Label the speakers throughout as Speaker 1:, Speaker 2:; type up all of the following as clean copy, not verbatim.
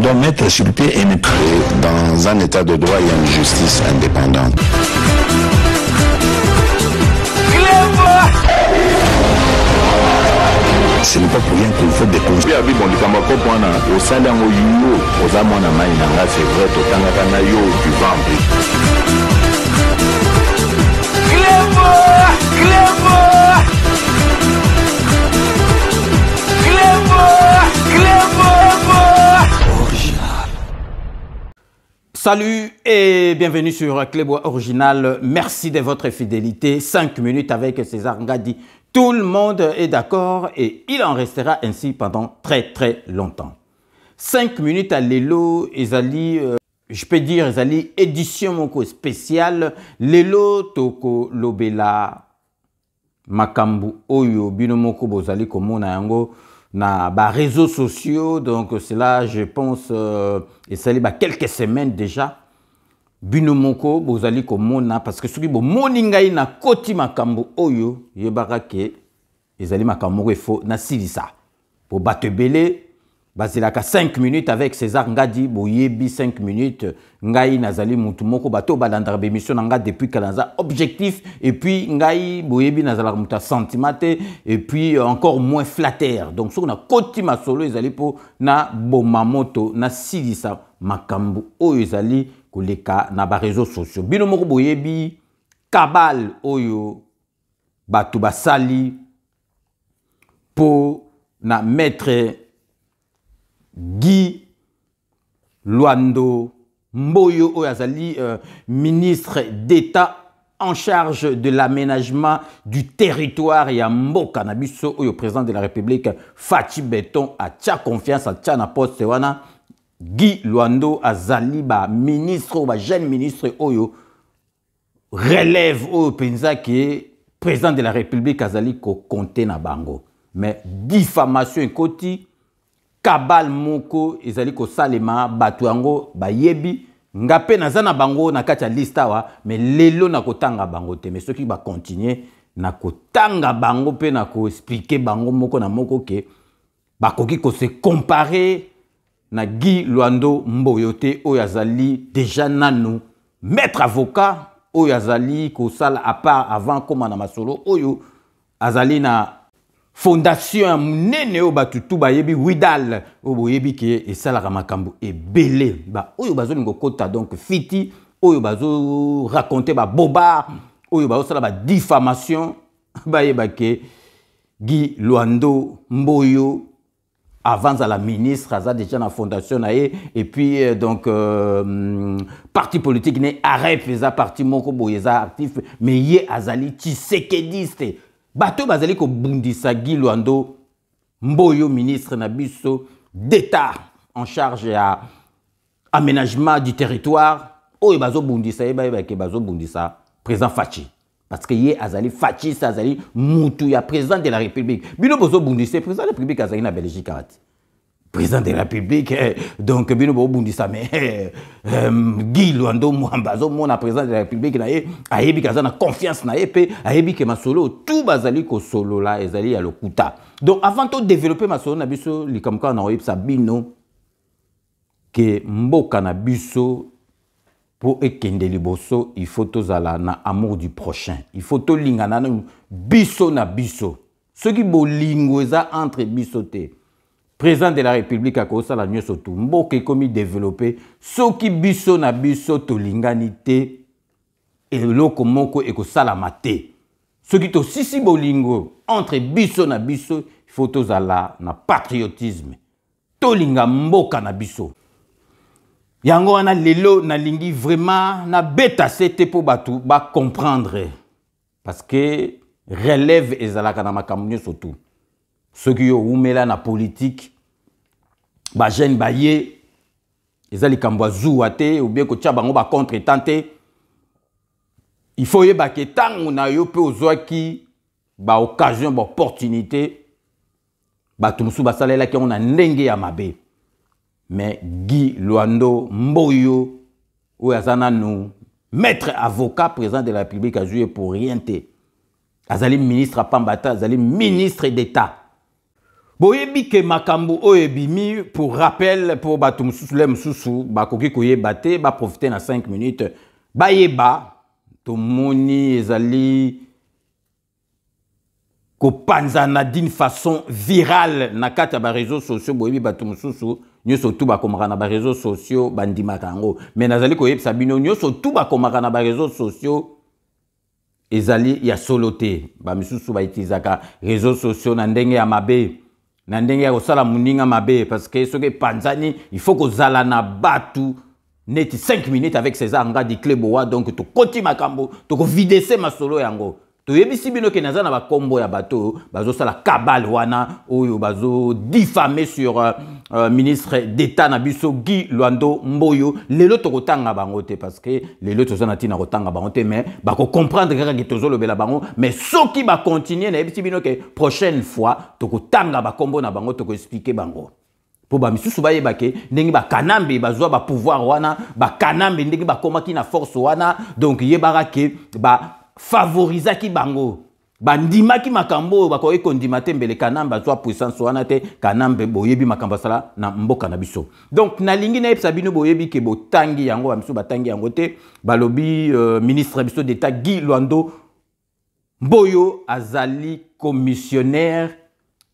Speaker 1: doit mettre sur pied et dans un état de droit, il y a une justice indépendante. Ce n'est pas pour rien qu'il faut des conseils.
Speaker 2: Salut et bienvenue sur Clébois Original. Merci de votre fidélité. 5 minutes avec César Ngadi. Tout le monde est d'accord et il en restera ainsi pendant très longtemps. 5 minutes à Lelo, Ezali, je peux dire, Ezali, édition moko spéciale. Lelo toko lobela makambu oyo bino moko bozali komona yango na ba réseaux sociaux. Donc cela, je pense, et ça les quelques semaines déjà. Bino moko bozali komona parce que soki bo moningai na koti makambu oyo yebaka ke ezali makambu efo na silisa pour batebele bazilaka 5 minutes avec César Ngadi boyebi 5 minutes ngai nazali mutu moko bato balanda bémission nanga depuis kalaza objectif et puis ngai boyebi nazala mutu sentimate et puis encore moins flatteur. Donc soki na koti masolo ezali po na bomamoto na silisa makambu oyo ezali koleka na ba réseaux sociaux. Bino moko boyebi kabal oyo batu basali po na maître Guy Luando Mboyo oyo azali ministre d'État en charge de l'aménagement du territoire ya mboka na biso oyo président de la République Fachi Beton a tia confiance a tia na poste wana. Guy Luando azali ba ministre ou ba jeune ministre oyo relève oyo penza ki président de la République azali ko compter na bango. Mais diffamation ekoti kabal moko ezali ko salema batu yango ba yebi ngape nazana bango na kati ya lista wa mais lelo na kotanga bango te mais ceux qui va continuer na kotanga bango pe na ko expliquer bango moko na moko ke bakoki ko se comparer na Guy Luando Mboyo te oyo azali déjà nanu maître avocat oyo azali ko sala à part avant comme na masolo oyo azali na fondation munene o batutu bayebi Widal o boyebi ke esala makambo ebele ba oyo bazoli ngokota donc fiti oyo bazo raconter ba boba oyo bazo sala ba diffamation bayeba ke Guy Luando Mboyo avant à la ministre, a déjà la fondation et puis donc parti politique n'est arrêt faisant parti moko boyeza actif mais yé azali tshisekediste bato bazali ko bundisa Guy Luando Mboyo ministre na biso d'État en charge à aménagement du territoire oyo bazo bundisa yeba ke bazo bundisa président Fachi parce que yé azali Fachi azali mutu ya président de la République bino bozo bundisa président de la République azali na Belgique président de la République donc bino bo bundisa mais Guy Luando Mwambazo mona président de la République na ye ayebi kazana confiance na ye pe ayebi ke masolo tout bazali ko solo la ezali ya lokuta. Donc avant de développer masolo na biso likamka na oyebisa bino ke mboka na biso pour ekende liboso, il faut tozala na amour du prochain. Il faut to lingana na biso na biso. Ce qui bolingo eza entre biso te. Président de la République a kosa la nyoso tu mboke komi développer ce qui biso na biso to lingani te et loko moko e ko sala mate. Ce qui to sisi bolingo entre biso na biso, il faut tozala na patriotisme. To linga mboka na biso. Yango wana lelo na lingi vraiment na beta sete po batu ba comprendre parce que relève ezalaka na makambo surtout ceux qui yo umela na politique ba jeune ba ye ezali kambwa zuwa te ou bien ko tia bango ba contre tenter il faut yeba ke tango na yo pe ozwaki ba occasion ba opportunité batu musu basalela ki on a ndenge ya mabe. Mais Guy Luando Mboyo, ou azana nous, maître avocat, président de la République, a joué pour rien. Azali ministre à Pambata, azali ministre d'État. boyebi ke makambo oyo ebimi pour rappel pour bato mosusu le mosusu bakoki koyeba te baprofite na 5 minutes bayeba tomoni ezali kopanzana d'une façon virale na kati ya bareseau sociaux boyebi bato mosusu nyonso tu bakomaka na bareseau sociaux bandimaka yango mais nazali koyebisa bino nyonso tu bakomaka na bareseau sociaux ezali ya solo te bamisusu bautilisaka réseaux sociaux na ndenge ya mabe na ndenge ya kosala moninga mabe parce que soki epanzani il faut kozala na batu neti 5 minutes avec César Ngadi Kleboa donc tokoti makambo tokovidese masolo yango toyebisi bino ke naza na bakombo ya bato bazosala kabale wana oyo bazo diffamer sur ministre d'état na biso Guy Luando Mboyo lelo tokotanga bango te parce que lelo tozana tina kotanga bango te mais bako comprendre kaka ke tozolobela bango mais soki ba continuer na yebisi bino ke prochaine fois tokotanga bakombo na bango toko expliquer bango po ba misusu bayeba ke ndenge ba kanambe bazwa ba pouvoir wana ba kanambe ndenge ba komaki na force wana donc yebara ke ba favoriser ki bango bandima ki makambo bako ekondima te mbele kanamba zwa puissance wana te kanambe boyebi makambo sala na mboka na biso donc na lingi na yebisa bino boyebi ke botangi yango bamiso batangi yango te balobi ministre biso d'état Guy Luando Mboyo azali commissionnaire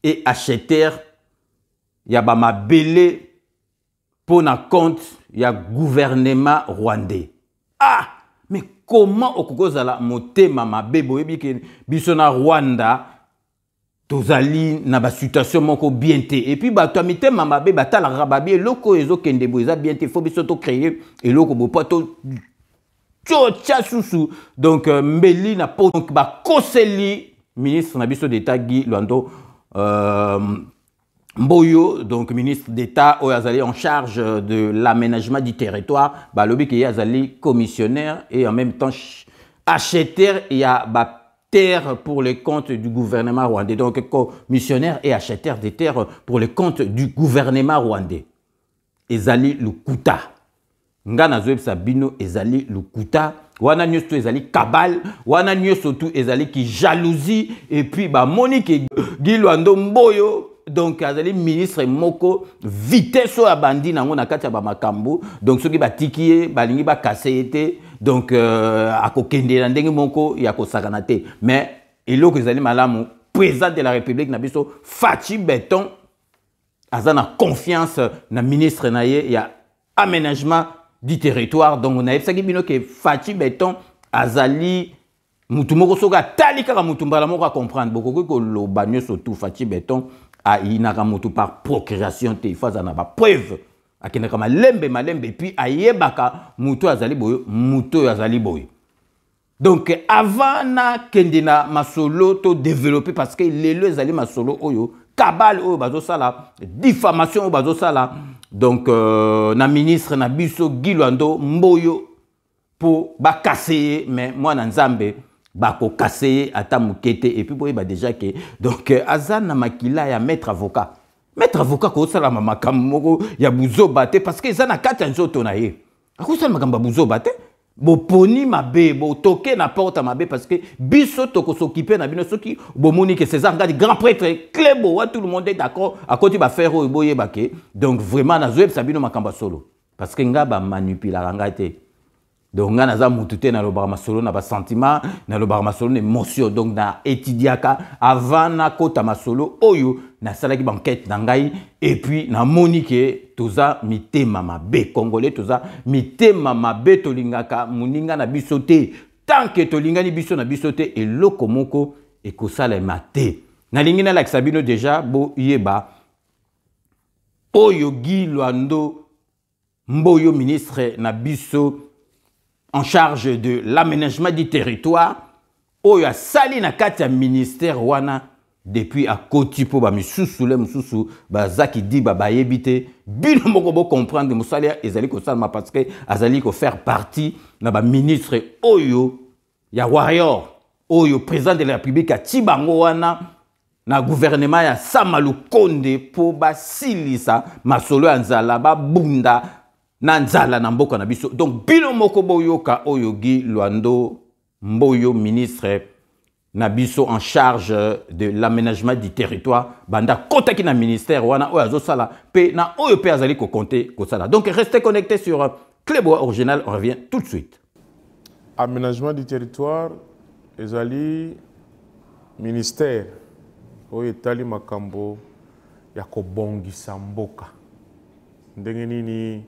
Speaker 2: et acheteur ya ba mabele pour na compte ya gouvernement rwandais mais comment okokozala motema mabe boyebi ke biso na Rwanda tozali na ba situation moko bien te et puis bato mitema mabe batalaka babi eloko ezokende bo eza bien te faut biso to créer eloko bo poto tcha susu donc mbeli na po donc ba koseli ministre na biso d'état Guy Luando Mboyo, donc ministre d'État, Oyazali en charge de l'aménagement du territoire, balobi qui Yazali commissionnaire et en même temps acheteur et a terre pour les comptes du gouvernement rwandais. Donc commissionnaire et acheteur des terres pour les comptes du gouvernement rwandais. Ezali Lukuta. Ngana zoeb sabino ezali Lukuta. Wana nyoso ezali kabal, wana nyoso tu ezali ki jalousie et puis ba Monique Guy Luando Mboyo. Donc azali ministre moko vitesse ya bandi nango na kati ya ba makambo donc soki batikiye balingi ba kasete donc akokende na ndenge moko ya kosakana te mais eloko ezali malamu président de la République na biso Fachi Beton azana confiance na ministre na ye ya aménagement du territoire donc on a ebisaki bino ke Fachi Beton azali mutu moko soka tali kaka mutu mbala moko comprendre beaucoup ko lo banyo surtout Fachi Beton a inaka mutu par procuration te ifaza na ba preuve akinaka malembe puis ayebaka mutu azali boyo mutu azali boyo donc avant na kendina masolo to développer parce que lelo ezali masolo oyo kabal oyo bazo sala diffamation oyo bazo sala donc na ministre na biso Guy Luando Mboyo pour ba casser mais moi na nzambe bako kaseye ata mukete et puis boye ba déjà que donc azana makila ya maître avocat ko sala makambo ya buzo bate parce que ezana kata nzoto na ye akosala makambo buzo bate bo poni mabe bo toke na porte mabe parce que biso toko s'occuper na bino soki bo moni que César Ngadi grand prêtre Klebo tout le monde est d'accord à côté ba faire boye bake donc vraiment na zoeb sabino makambo solo parce que ngaba manipula ngate donc nga naza mutute na lobara masolo na ba sentiment na lobara masolo na émotion donc na étudiaka avant na kota masolo oyo na salaki banquette na ngai et puis na monique toza mitema mabe congolais toza mitema mabe tolingaka muninga na bisote tant que tolingani biso na bisote et loko moko e kosala maté na lingina la sabino déjà bo yeba oyo Guy Luando Mboyo ministre na biso en charge de l'aménagement du territoire, oyo sali na kati ya ministère wana depuis à Koti po ba misusu le misusu ba zaki di ba yebite bino moko bo comprendre musalia ezali ko salma parce que azali ko faire partie na ba ministre oyo ya warrior oyo président de la République a tibango wana na gouvernement ya Samalu Konde po ba silisa masolo ya nzala ba bunda na nzala na mboka na biso donc bino moko boyoka oyo Guy Luando Mboyo ministre Nabiso en charge de l'aménagement du territoire, banda kota ki na ministère wana oyazo sala pe na oyo pe azali ko compter ko sala. Donc restez connectés sur Clébois Original, on revient tout de suite.
Speaker 3: Aménagement du territoire, ezali ministère oyo etali makambo ya kobongisa mboka. Ndenge nini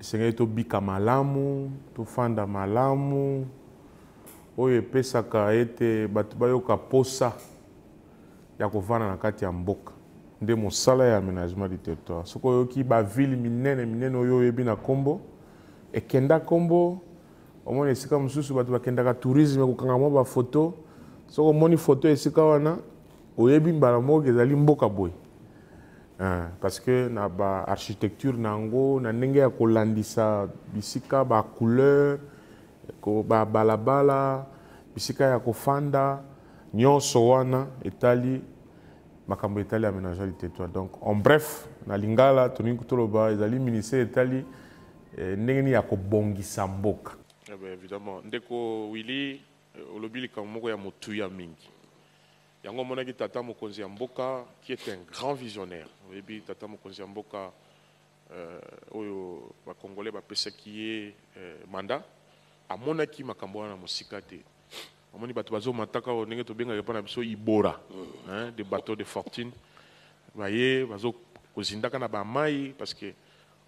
Speaker 3: esengeli tobika malamu, tofanda malamu, oyo epesaka ete bato bayoka posa ya kovanda na kati ya mboka. Nde mosala ya aménagement du territoire. Soko oyoki ba ville minene oyo oyebi na kombo, ekenda kombo, omoni esika mosusu bato bakendaka tourisme kokanga mwa ba photo. Soko omoni photo esika wana, oyebi mbala moko ezali mboka boy. Parce que na ba architecture nango, na ndenge ya kolandisa bisika ba couleur, ko ba balabala, bisika ya kofanda, nyonso wana etali makambo etali aménagement du territoire. Donc en bref, na lingala toni kutoloba ezali ministère etali ndenge ni ya kobongisa mboka.
Speaker 4: Eh bien évidemment, ndeko Willy olobili kamoko ya motuya mingi. Yango monaki tata mokonzi ya mboka qui est un grand visionnaire. Oyebi tata mokonzi ya mboka oyo ba congolais ba pesaki ye mandat amonaki makambo wana mosika te. Amoni bato bazo mataka o ndenge to benga na biso ibora, hein, des bateaux de fortune. Baye bazo kozindaka na ba mai parce que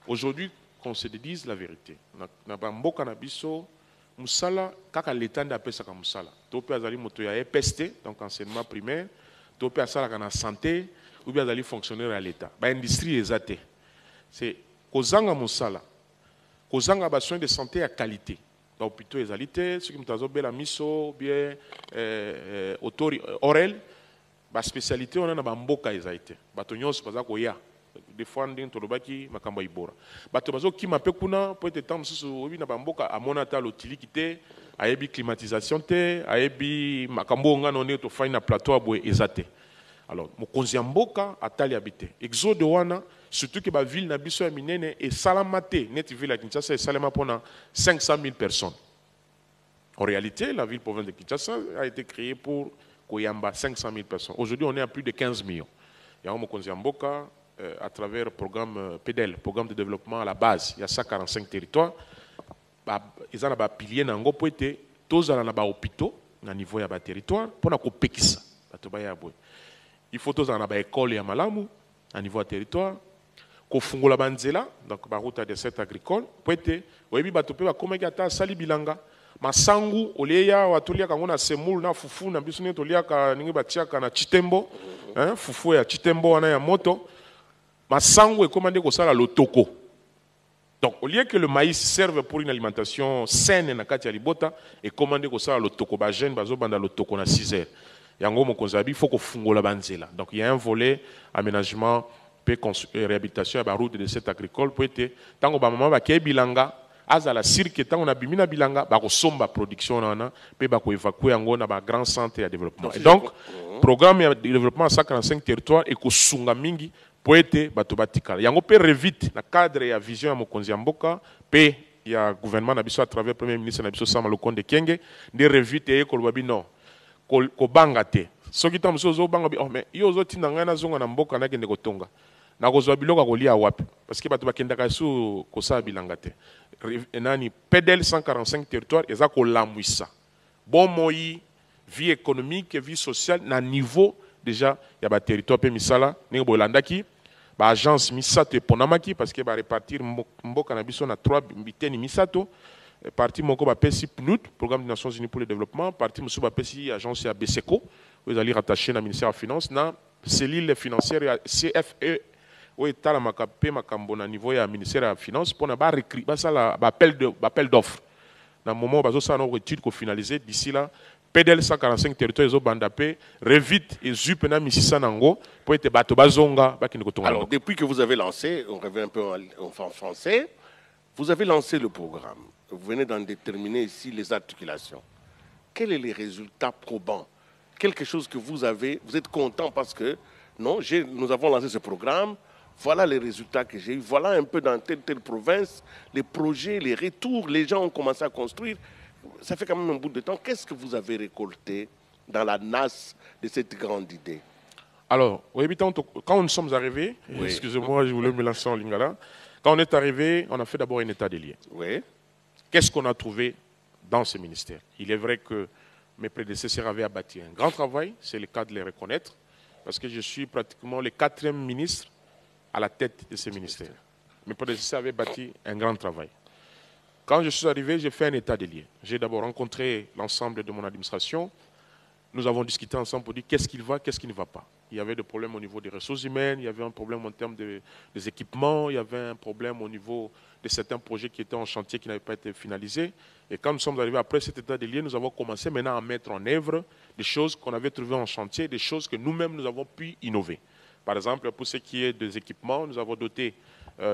Speaker 4: aujourd'hui qu'on se dise la vérité. Na ba mboka na biso musala kaka l'état ndapesaka musala. To pe azali moto ya EPST, donc enseignement primaire, to pe asala kana santé ou bien azali fonctionnaire à l'état. Ba industrie ezate. C'est kozanga musala. Kozanga ba soins de santé à qualité. Donc plutôt ezali te, ce qui mutazo bela miso bien autori orel ba spécialité on a na ba mboka ezaite. Bato nyonso baza koya. Des fois ndin tolobaki makambo ibora bato bazo kima pe kuna po ete temps susu obi na bamboka amona ta lotiliki te ayebi climatisation te ayebi makambo ngano ne to fina plateau abwe ezate. Alors mokonzi ya mboka atali habité exode wana surtout que ba ville na biso ya minene et salamate net ville ya Kinshasa et salama pona 500 000 personnes. En réalité la ville province de Kinshasa a été créée pour koyamba 500 000 personnes. Aujourd'hui on est à plus de 15 millions. Ya mokonzi ya mboka à travers le programme PDL, programme de développement à la base, il y a 145 territoires. Ils ont un pilier dans le pays, tous ont un hôpital au niveau de territoire pour la copékisa. Il faut tous avoir une école à Malamu à niveau de territoire. Ko fungola banzela donc ba route de cette agricole pour être oyebi bato pe ba komaki ata sali bilanga masangu oleya watulia kangona semulu na fufu na biso ne tolia ka ningi batiaka na chitembo hein fufu ya chitembo wana ya moto. Masango est commandé au sala lotoko. Donc au lieu que le maïs serve pour une alimentation saine na kati ya libota et commandé au sala lotoko ba jeune bazo banda lotoko na 6 heures. Yango mokonzabi faut ko fungola banzela. Donc il y a un volet aménagement et réhabilitation à la route de cette agricole pour être tango ba mama ba ke bilanga azala cirque tango na bimina bilanga ba ko somba production na pe ba ko évacuer yango na ba grand centre de développement. Et donc programme de développement à 145 territoires et ko sunga mingi poete bato batikala yango pe revite na cadre ya vision ya mokonzi ya mboka pe ya gouvernement na biso à travers premier ministre na biso Sama Lukonde Kenge de revite e ko lobi non ko banga te soki tam so zo banga bi oh mais yo zo tinda ngana zonga na mboka na kende ko tonga na ko zo biloko ko lia wapi parce que bato bakenda ka su ko sa bilanga te nani PDL 145 territoire eza ko lamwisa bon moi vie économique vie sociale na niveau déjà ya ba territoire pe misala ni bolandaki ba agence misato eponamaki parce que ba répartir mboka na biso na 3 biteni misato parti moko ba pesi PNUD programme des Nations Unies pour le développement parti musu ba pesi agence ya BSECO vous allez rattacher na ministère des finances na cellule financière ya CFE ou etala makape makambo na niveau ya ministère des finances pour na ba recruter ba sala ba appel d'offres na moment bazo sa no étude ko finaliser d'ici là PDL 145 territoires ils ont bandapé revite et zupena misisa nango pour être bato bazonga bakini kotonga.
Speaker 5: Alors depuis que vous avez lancé, on revient un peu en français, vous avez lancé le programme. Vous venez d'en déterminer ici les articulations. Quels sont les résultats probants? Quelque chose que vous êtes content parce que non, nous avons lancé ce programme. Voilà les résultats que j'ai eu. Voilà un peu dans telle province, les projets, les retours, les gens ont commencé à construire. Ça fait quand même un bout de temps. Qu'est-ce que vous avez récolté dans la nasse de cette grande idée?
Speaker 4: Alors, quand nous sommes arrivés,
Speaker 5: Oui.
Speaker 4: excusez-moi, je voulais me lancer en lingala. Quand on est arrivé, on a fait d'abord un état des lieux.
Speaker 5: Oui.
Speaker 4: Qu'est-ce qu'on a trouvé dans ce ministère? Il est vrai que mes prédécesseurs avaient abattu un grand travail, c'est le cas de les reconnaître, parce que je suis pratiquement le 4e ministre à la tête de ce ministère. Mes prédécesseurs avaient bâti un grand travail. Quand je suis arrivé, j'ai fait un état des lieux. J'ai d'abord rencontré l'ensemble de mon administration. Nous avons discuté ensemble pour dire qu'est-ce qui va, qu'est-ce qui ne va pas. Il y avait des problèmes au niveau des ressources humaines, il y avait un problème en termes des équipements, il y avait un problème au niveau de certains projets qui étaient en chantier qui n'avaient pas été finalisés. Et quand nous sommes arrivés après cet état des lieux, nous avons commencé maintenant à mettre en œuvre des choses qu'on avait trouvées en chantier, des choses que nous-mêmes nous avons pu innover. Par exemple, pour ce qui est des équipements, nous avons doté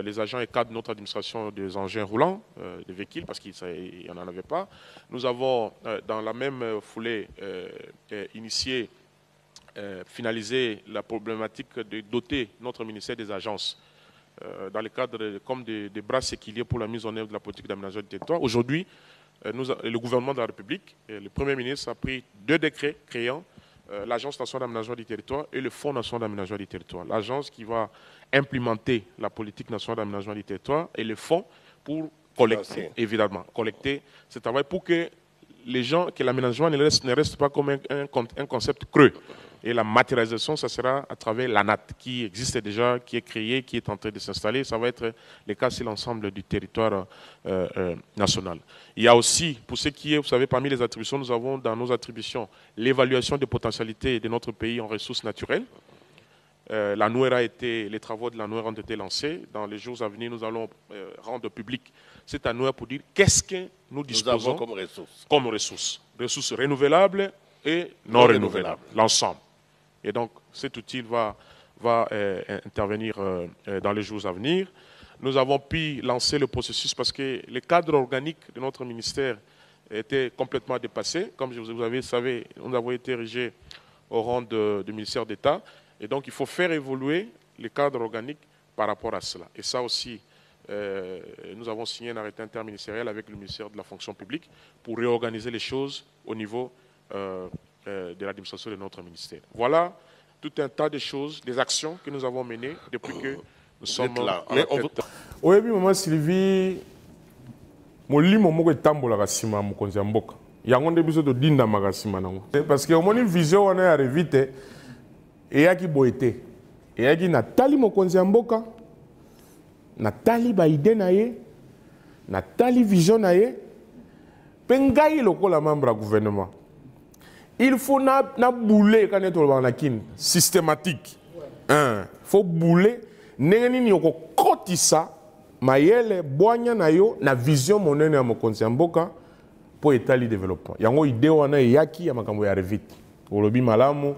Speaker 4: les agents et cadres de notre administration des engins roulants, des véhicules, parce qu'il n'y en avait pas. Nous avons, dans la même foulée, initié, finalisé la problématique de doter notre ministère des agences dans le cadre comme des bras séquiliers pour la mise en œuvre de la politique d'aménagement du territoire. Aujourd'hui, le gouvernement de la République, le Premier ministre a pris 2 décrets créant l'Agence nationale d'aménagement du territoire et le Fonds national d'aménagement du territoire. L'agence qui va implémenter la politique nationale d'aménagement du territoire et le fonds pour collecter, évidemment, collecter ce travail pour que les gens, que l'aménagement ne reste pas comme un concept creux. Et la matérialisation, ça sera à travers l'ANAT, qui existe déjà, qui est créé, qui est en train de s'installer. Ça va être le cas sur l'ensemble du territoire national. Il y a aussi, pour ce qui est, vous savez, parmi les attributions, nous avons dans nos attributions l'évaluation des potentialités de notre pays en ressources naturelles. La NOER les travaux de la NOER ont été lancés. Dans les jours à venir, nous allons rendre public cette NOER pour dire qu'est-ce que nous disposons
Speaker 5: comme ressources.
Speaker 4: Comme ressources. Ressources renouvelables et non renouvelables, l'ensemble. Et donc, cet outil va intervenir dans les jours à venir. Nous avons pu lancer le processus parce que le cadre organique de notre ministère était complètement dépassé. Comme vous savez, nous avons été érigés au rang de ministère d'État. Et donc, il faut faire évoluer le cadre organique par rapport à cela. Et ça aussi, nous avons signé un arrêté interministériel avec le ministère de la fonction publique pour réorganiser les choses au niveau de l'administration de notre ministère. Voilà tout un tas de choses, des actions que nous avons menées depuis que nous sommes là.
Speaker 3: Oui, maman Sylvie, molimo moko etambolaka sima mokonzi ya mboka. Yango nde biso to dinda makasima nango. Parce que omoni vision wana ya revite eyaki boete. Eyaki natali mokonzi ya mboka, natali ba idée na ye, natali vision na ye, pe ngai lokola membre ya gouvernement. Il faut na bouler quand on est systématique. Il faut bouler. Nengeni ni yoko kotisa mayele boanya na yo na vision monene ya mokonzi ya mboka pour étaler développement. Yango idée wana yaki ya makambo ya revite. Olobi malamu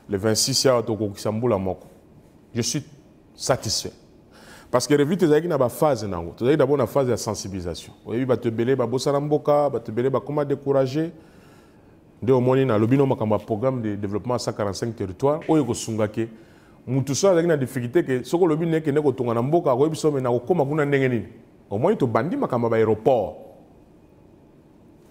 Speaker 3: le 26 ya to kisambula moko. Je suis satisfait. Parce que revite ezaki na ba phase nango. Tozaki d'abord na phase de sensibilisation. Oyebi ba tebele ba bosala mboka, ba tebele ba comment décourager. De au moins na lobino makamba programme de développement à 145 territoires oyo ko sungake mutu so azaki na difficulté que soko lobi neke ne ko tonga na mboka ko biso me na ko koma kuna ndenge nini au moins to bandi makamba ba aéroport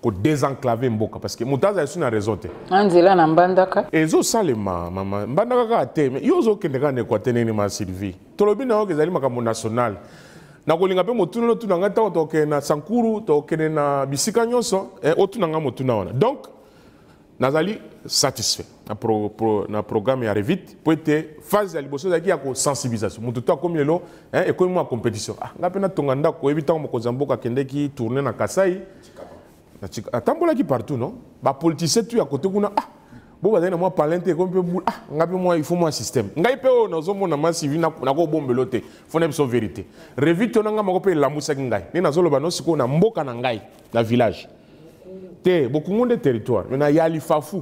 Speaker 3: ko désenclaver mboka parce que mutaza yesu na raison te
Speaker 6: anzela na mbandaka
Speaker 3: ezo salema mama mbandaka ka te mais yo zo kende ka ne ko teneni ma Sylvie to lobi na okezali makambo national na kolinga pe motuna no tunanga ta to ke na Sankuru to ke na bisika nyonso otunanga motuna wana donc nazali satisfait na programme ya revite pour être phase ya liboso zaki ya ko sensibilisation mutu to comme lelo et comme moi compétition nga pe na tonga ndako ebita ko mokonza mboka kendeki tourner na Kasai na atambola ki partout non ba politicien tu ya côté kuna bo bazali na moi palente comme pe nga pe moi il faut moi système ngai pe o nazo mona masivi na ko bombelo te faut na biso vérité revite onanga mako pe lamusa ngai ni nazo loba no siko na mboka na ngai na village beaucoup de territoires mais na yali fafu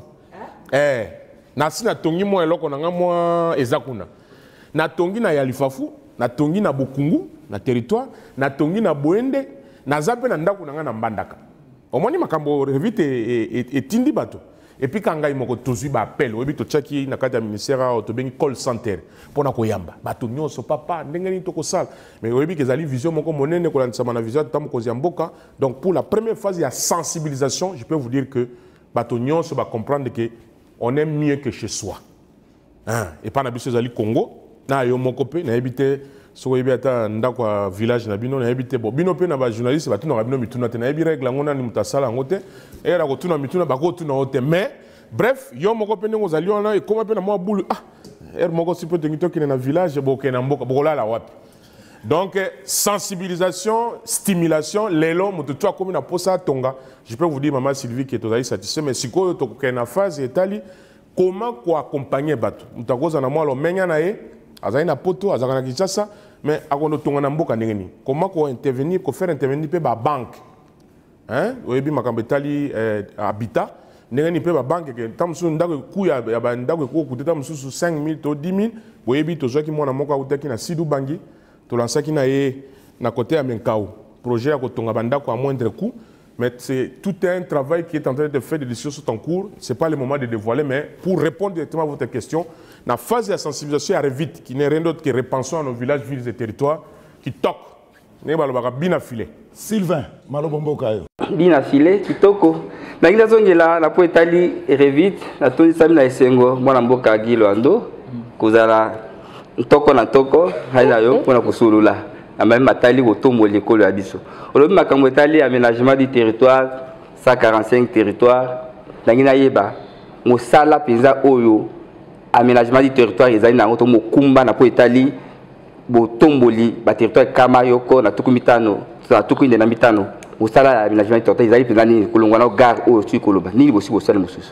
Speaker 3: na sina tongi mo eloko na ngamwa ezakuna na tongi na yali fafu na tongi na bokungu na territoire na tongi na boende na zape na ndako na nga na mbandaka omoni makambo revite etindi bato et puis quand ngai moko tozui ba appel oyebi to chaki na kati ya ministère to bengi call center pona koyamba bato nyonso papa ndenge ni to kosala mais oyebi ke zali vision moko monene ko lansama na vision ta mokozi ya mboka donc pour la première phase ya sensibilisation je peux vous dire que bato nyonso ba comprendre que on est mieux que chez soi. Hein? Et pas n'habiter aux Congo, na yo mokopé, na habité so yebi ata ndakwa village na bino na habité bo bino pe na ba journaliste ba tuna bino mituna te na yebi règle ngona ni mutasala ngote et ra ko tuna mituna ba ko tuna ote mais bref yo mokopé ngo zali ona e koma pe na mo bulu moko si peut tenir qui na village bo ke na mboka bo la wapi. Donc sensibilisation, stimulation, l'élo mutu toi comme na posa tonga. Je peux vous dire maman Sylvie qui est totalement satisfait mais siko to ko na phase etali comment quoi accompagner bato mutakoza na moi lo menya na ye azali na poto azaka na Kinshasa mais akono tonga na mboka ndengeni comment ko intervenir ko faire intervenir pe ba banque hein oyebi makambo etali habitat ndengeni pe ba banque ke tamsu ndako ku ya ba ndako ko kuteta mususu 5000 to 10000 oyebi to zoki mwana moko utaki na Sidu Bangi to lansaki na ye na côté ya Menkau projet ya ko tonga bandako à moindre coût. Mais c'est tout un travail qui est en train de faire, des décisions sont en cours. Ce n'est pas le moment de dévoiler, mais pour répondre directement à votre question, la phase de sensibilisation arrive vite, qui n'est rien d'autre que repensons à nos villages, villes et territoires, qui toquent. Bien affilé.
Speaker 6: Sylvain, Malobombo Kayo.
Speaker 7: Bien affilé, qui toque. La poétali revite, la toni sami na esengo, mwana mboka Giloando, kozala toko na toko, haina yo, mwana kusulula. Même matali otombo l'école abiso. Olobi makambo etali aménagement du territoire 145 territoires. Nangina yeba mosala penza oyo aménagement du territoire ezali na ngoto mokumba na po etali botomboli ba territoire kama yoko na tukumitano na tukinde na mitano. Mosala aménagement du territoire ezali penza ni kolongwa na gare oyo tu koloba. Nini bosi bosala mosusu.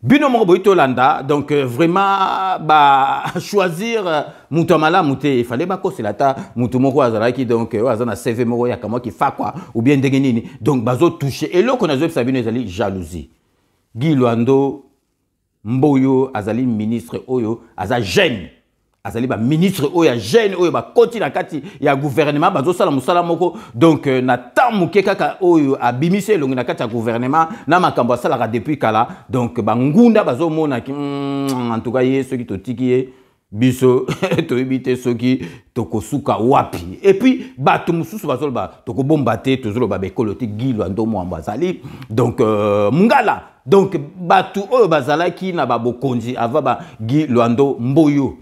Speaker 2: Bino moko boito landa donc vraiment bah choisir mutamala muté il fallait ba ko selata mutu moko azalaki donc azana CV moko ya kama ki fa quoi ou bien ndenge nini donc bazo toucher et loko na zo sabino ezali jalousie Guy Luando Mboyo azali ministre oyo aza jeune azali ba ministre oyo jeune oyo ba koti na kati ya gouvernement bazo sala musala moko donc na tamuke kaka oyo abimise longi na kati ya gouvernement na makambo sala depuis kala donc ba ngunda bazo mona ki en tout cas yeso ki totiki ye biso to ebite soki tokosuka wapi et puis bato mususu bazo ba tokobomba te tozolo ba bekoloti Guy Luando Mwamba azali donc mungala donc bato oyo bazalaki na ba bokonzi ava ba Guy Luando Mboyo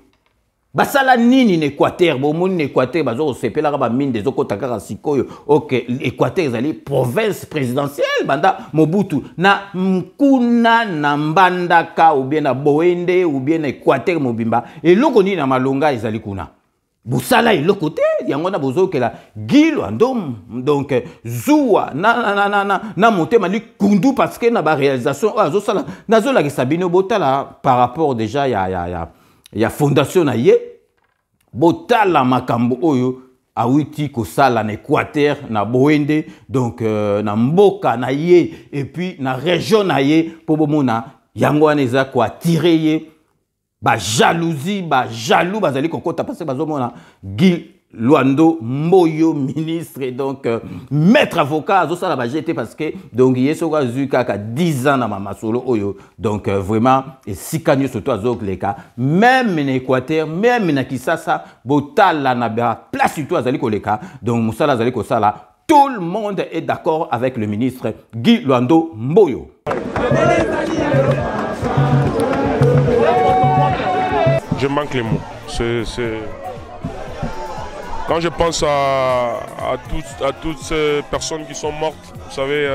Speaker 2: basala nini na Équateur bomoni na Équateur bazo sepela ba mine des okotaka sikoyo OK Équateur ezali province présidentielle banda Mobutu na mkuna na mbandaka ou bien na Boende ou bien na Équateur mobimba eloko nini na malonga ezali kuna busala eloko te yango na bozo kela Guy Luando donc zuwa na motema li kundu parce que na ba réalisation azo sala nazo la Sabino botala par rapport déjà ya fondation na ye botala makambo oyo awiti kosala na Équateur na Boende donc na mboka na ye et puis na région na ye po bomona yango wana eza ko attirer ye ba jalousie ba jaloux bazali kokota parce que bazomona Guy Luando Mboyo ministre donc maître avocat azosala ba jeté parce que donc yeso ka zuka ka 10 ans na mama solo oyo donc vraiment et sikanyo surtout azokleka même en Équateur même na Kisasa botala na ba place surtout azali koleka donc musala azali kosala tout le monde est d'accord avec le ministre Guy Luando Mboyo.
Speaker 4: Je manque les mots. Quand je pense à toutes ces personnes qui sont mortes, vous savez,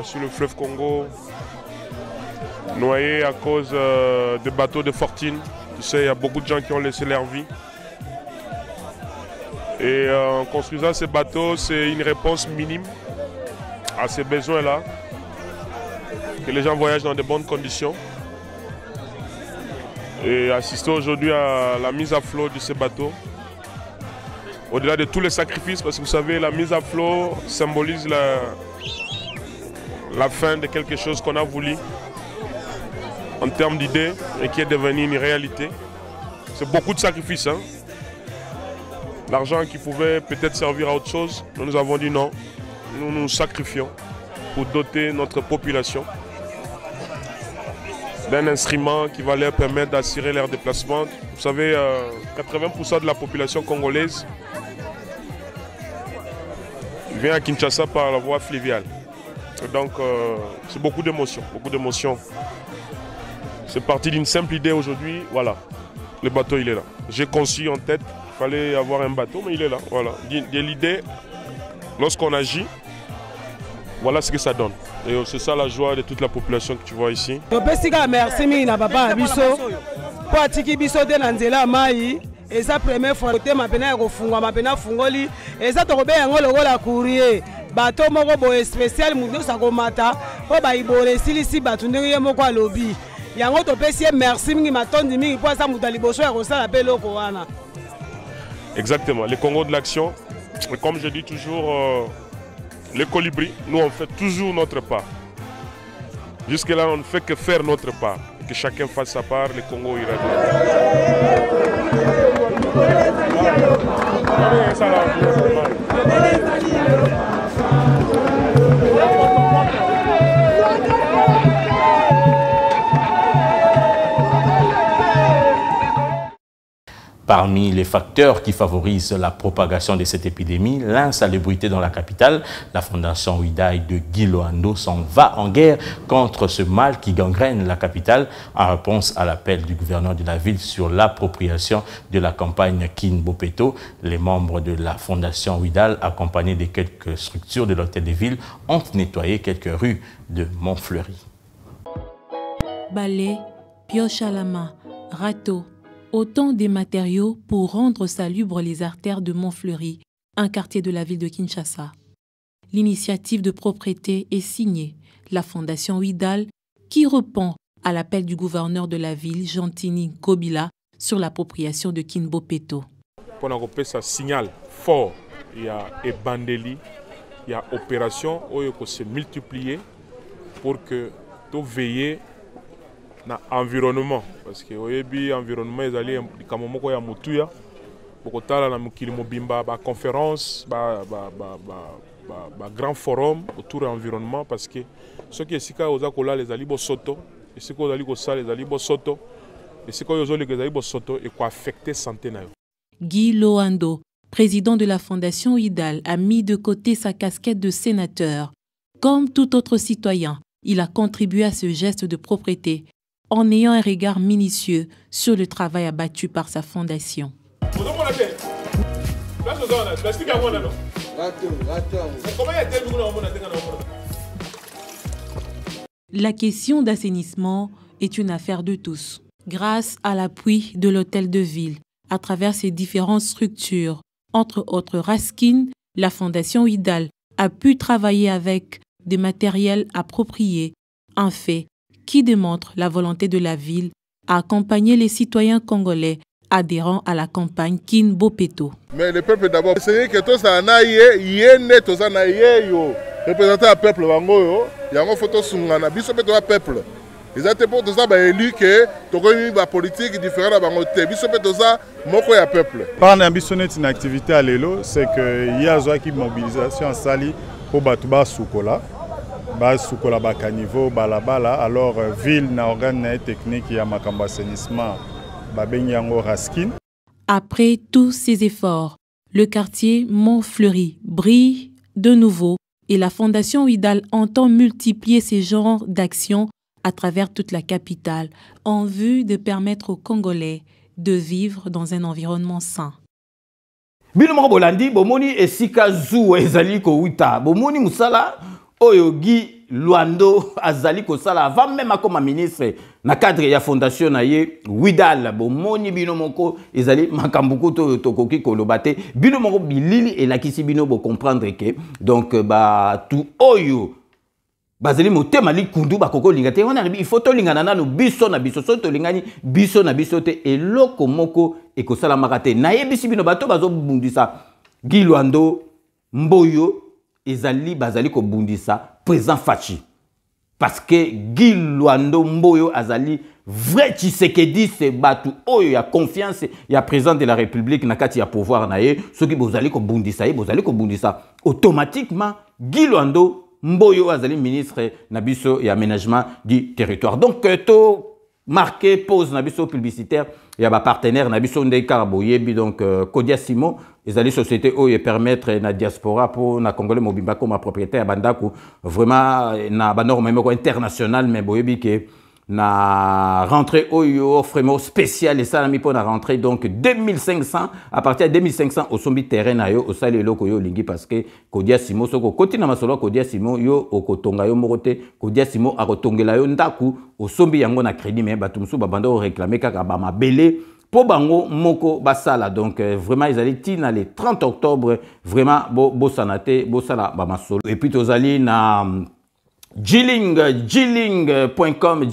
Speaker 4: sur le fleuve Congo, noyées à cause des bateaux de fortune, tu sais, il y a beaucoup de gens qui ont laissé leur vie. Et en construisant ces bateaux, c'est une réponse minime à ces besoins-là, que les gens voyagent dans de bonnes conditions. Et assister aujourd'hui à la mise à flot de ces bateaux, au-delà de tous les sacrifices, parce que vous savez, la mise à flot symbolise la fin de quelque chose qu'on a voulu en termes d'idées et qui est devenu une réalité. C'est beaucoup de sacrifices. Hein? L'argent qui pouvait peut-être servir à autre chose, nous avons dit non. Nous nous sacrifions pour doter notre population d'un instrument qui va leur permettre d'assurer leur déplacement. Vous savez, 80% de la population congolaise vient à Kinshasa par la voie fluviale. Donc, c'est beaucoup d'émotions, beaucoup d'émotions. C'est parti d'une simple idée aujourd'hui, voilà. Le bateau, il est là. J'ai conçu en tête qu'il fallait avoir un bateau, mais il est là, voilà. De l'idée, lorsqu'on agit, voilà ce que ça donne. Et c'est ça la joie de toute la population que tu vois ici.
Speaker 8: Merci mina papa Abiso. Pour atiki biso de nanzela mai. Et ça première fois que ma pena kofungwa ma pena fungoli. Et ça to be yango lokola courrier. Bateau moko boye spécial mundo sakomata. Po ba ibole silisi batu ndenge moko alobi. Yango to pesi merci mingi matondi mingi po ça muta liboso ya kosala pe loko wana.
Speaker 4: Exactement, les Congos de l'action. Comme je dis toujours, les colibris, nous on fait toujours notre part. Jusque-là, on ne fait que faire notre part. Et que chacun fasse sa part, le Congo ira
Speaker 2: Parmi les facteurs qui favorisent la propagation de cette épidémie, l'insalubrité dans la capitale, la fondation Ouidaï de Guy Loando s'en va en guerre contre ce mal qui gangrène la capitale en réponse à l'appel du gouverneur de la ville sur l'appropriation de la campagne Kin Bopeto. Les membres de la fondation Ouidaï, accompagnés de quelques structures de l'hôtel de ville, ont nettoyé quelques rues de Montfleury.
Speaker 9: Balai, pioche à la main, râteau. Autant des matériaux pour rendre salubres les artères de Montfleury, un quartier de la ville de Kinshasa. L'initiative de propreté est signée la Fondation Ouidaï qui répond à l'appel du gouverneur de la ville, Gentini Kobila, sur l'appropriation de Kin Bopeto.
Speaker 4: Pour nous ça signal fort, il y a Ebandeli, il y a opération qui se multiplier pour que tout veiller na environnement parce que oyebi environnement ezali likamomoko ya mutuya bokotala na mokili mobimba ba conférence ba grand forum autour de l'environnement parce que ce qui esika oza kola les ali bosoto esika ozali kosala les ali bosoto esika ozoli les ali bosoto et quoi affecter santé na yo.
Speaker 9: Guy Loando, président de la Fondation Ouidaï, a mis de côté sa casquette de sénateur. Comme tout autre citoyen, il a contribué à ce geste de propreté en ayant un regard minutieux sur le travail abattu par sa fondation. La question d'assainissement est une affaire de tous. Grâce à l'appui de l'hôtel de ville, à travers ses différentes structures, entre autres Raskin, la Fondation Ouidaï a pu travailler avec des matériels appropriés, un fait qui démontre la volonté de la ville à accompagner les citoyens congolais adhérents à la campagne Kin Bopeto.
Speaker 10: Mais le peuple d'abord, c'est que tout ça na yé tout ça na yé yo représenter le peuple bango yo, yango photo sungana biso pe to peuple. Ils étaient pour tout ça ba élu que to ko ba politique différente bango te biso pe to ça moko ya peuple.
Speaker 11: Par ambitionner une activité à l'élo, c'est que il y a qui mobilisation en sali pour batuba soukola. Soukola baka niveau balabala alors ville na organe technique ya makambo assainissement babengi yango Raskin.
Speaker 9: Après tous ces efforts, le quartier Montfleury brille de nouveau et la Fondation Ouidaï entend multiplier ces genres d'actions à travers toute la capitale en vue de permettre aux Congolais de vivre dans un environnement sain.
Speaker 2: Bino moko bolandi bomoni esika zu ezali ko wita bomoni musala oyo Guy Loando azali kosala avant même comme ministre na cadre ya fondation na ye Ouidaï bomoni bino moko ezali makambuko to tokoki kolobate bino moko bilili elakisi bino bo comprendre que donc ba tout oyo bazali motema likundu bakoko linga te wana il faut to lingana na biso na biso so to lingani biso na biso te eloko moko ekosala makate na yebisi bino bato bazo bundisa Guy Loando mboyo ezali bazali ko bundisa président Fachi parce que Guy Loando mboyo azali vrai Tshisekedi se batu oyo ya confiance ya président de la République na kati ya pouvoir na ye soki bozali ko bundisa ye bozali ko bundisa automatiquement Guy Loando mboyo azali ministre na biso ya aménagement du territoire. Donc to marqué pause na biso publicitaire ya ba partenaire na biso ndey karaboyebi donc Kodia Simo ezali société oyo permettre na diaspora pour na congolais mobimba comme propriétaire bandako vraiment na ba norme moko international mais boyebi que na rentrée oyo vraiment spécial et ça pour la rentrée donc 2500 à partir de 2500 au sombi terrain na yo au sale loko yo lingi parce que kodia simo soko kotina masolo kodia simo yo okotonga yo morote kodia simo akotongela yo ndaku au sombi yango na crédit mais batumsu babando réclamer kaka ba mabele po bango moko basala donc vraiment ils allaient tina le 30 octobre vraiment bo sanate bo sala ba masolo et puis tozali na Jilling.com,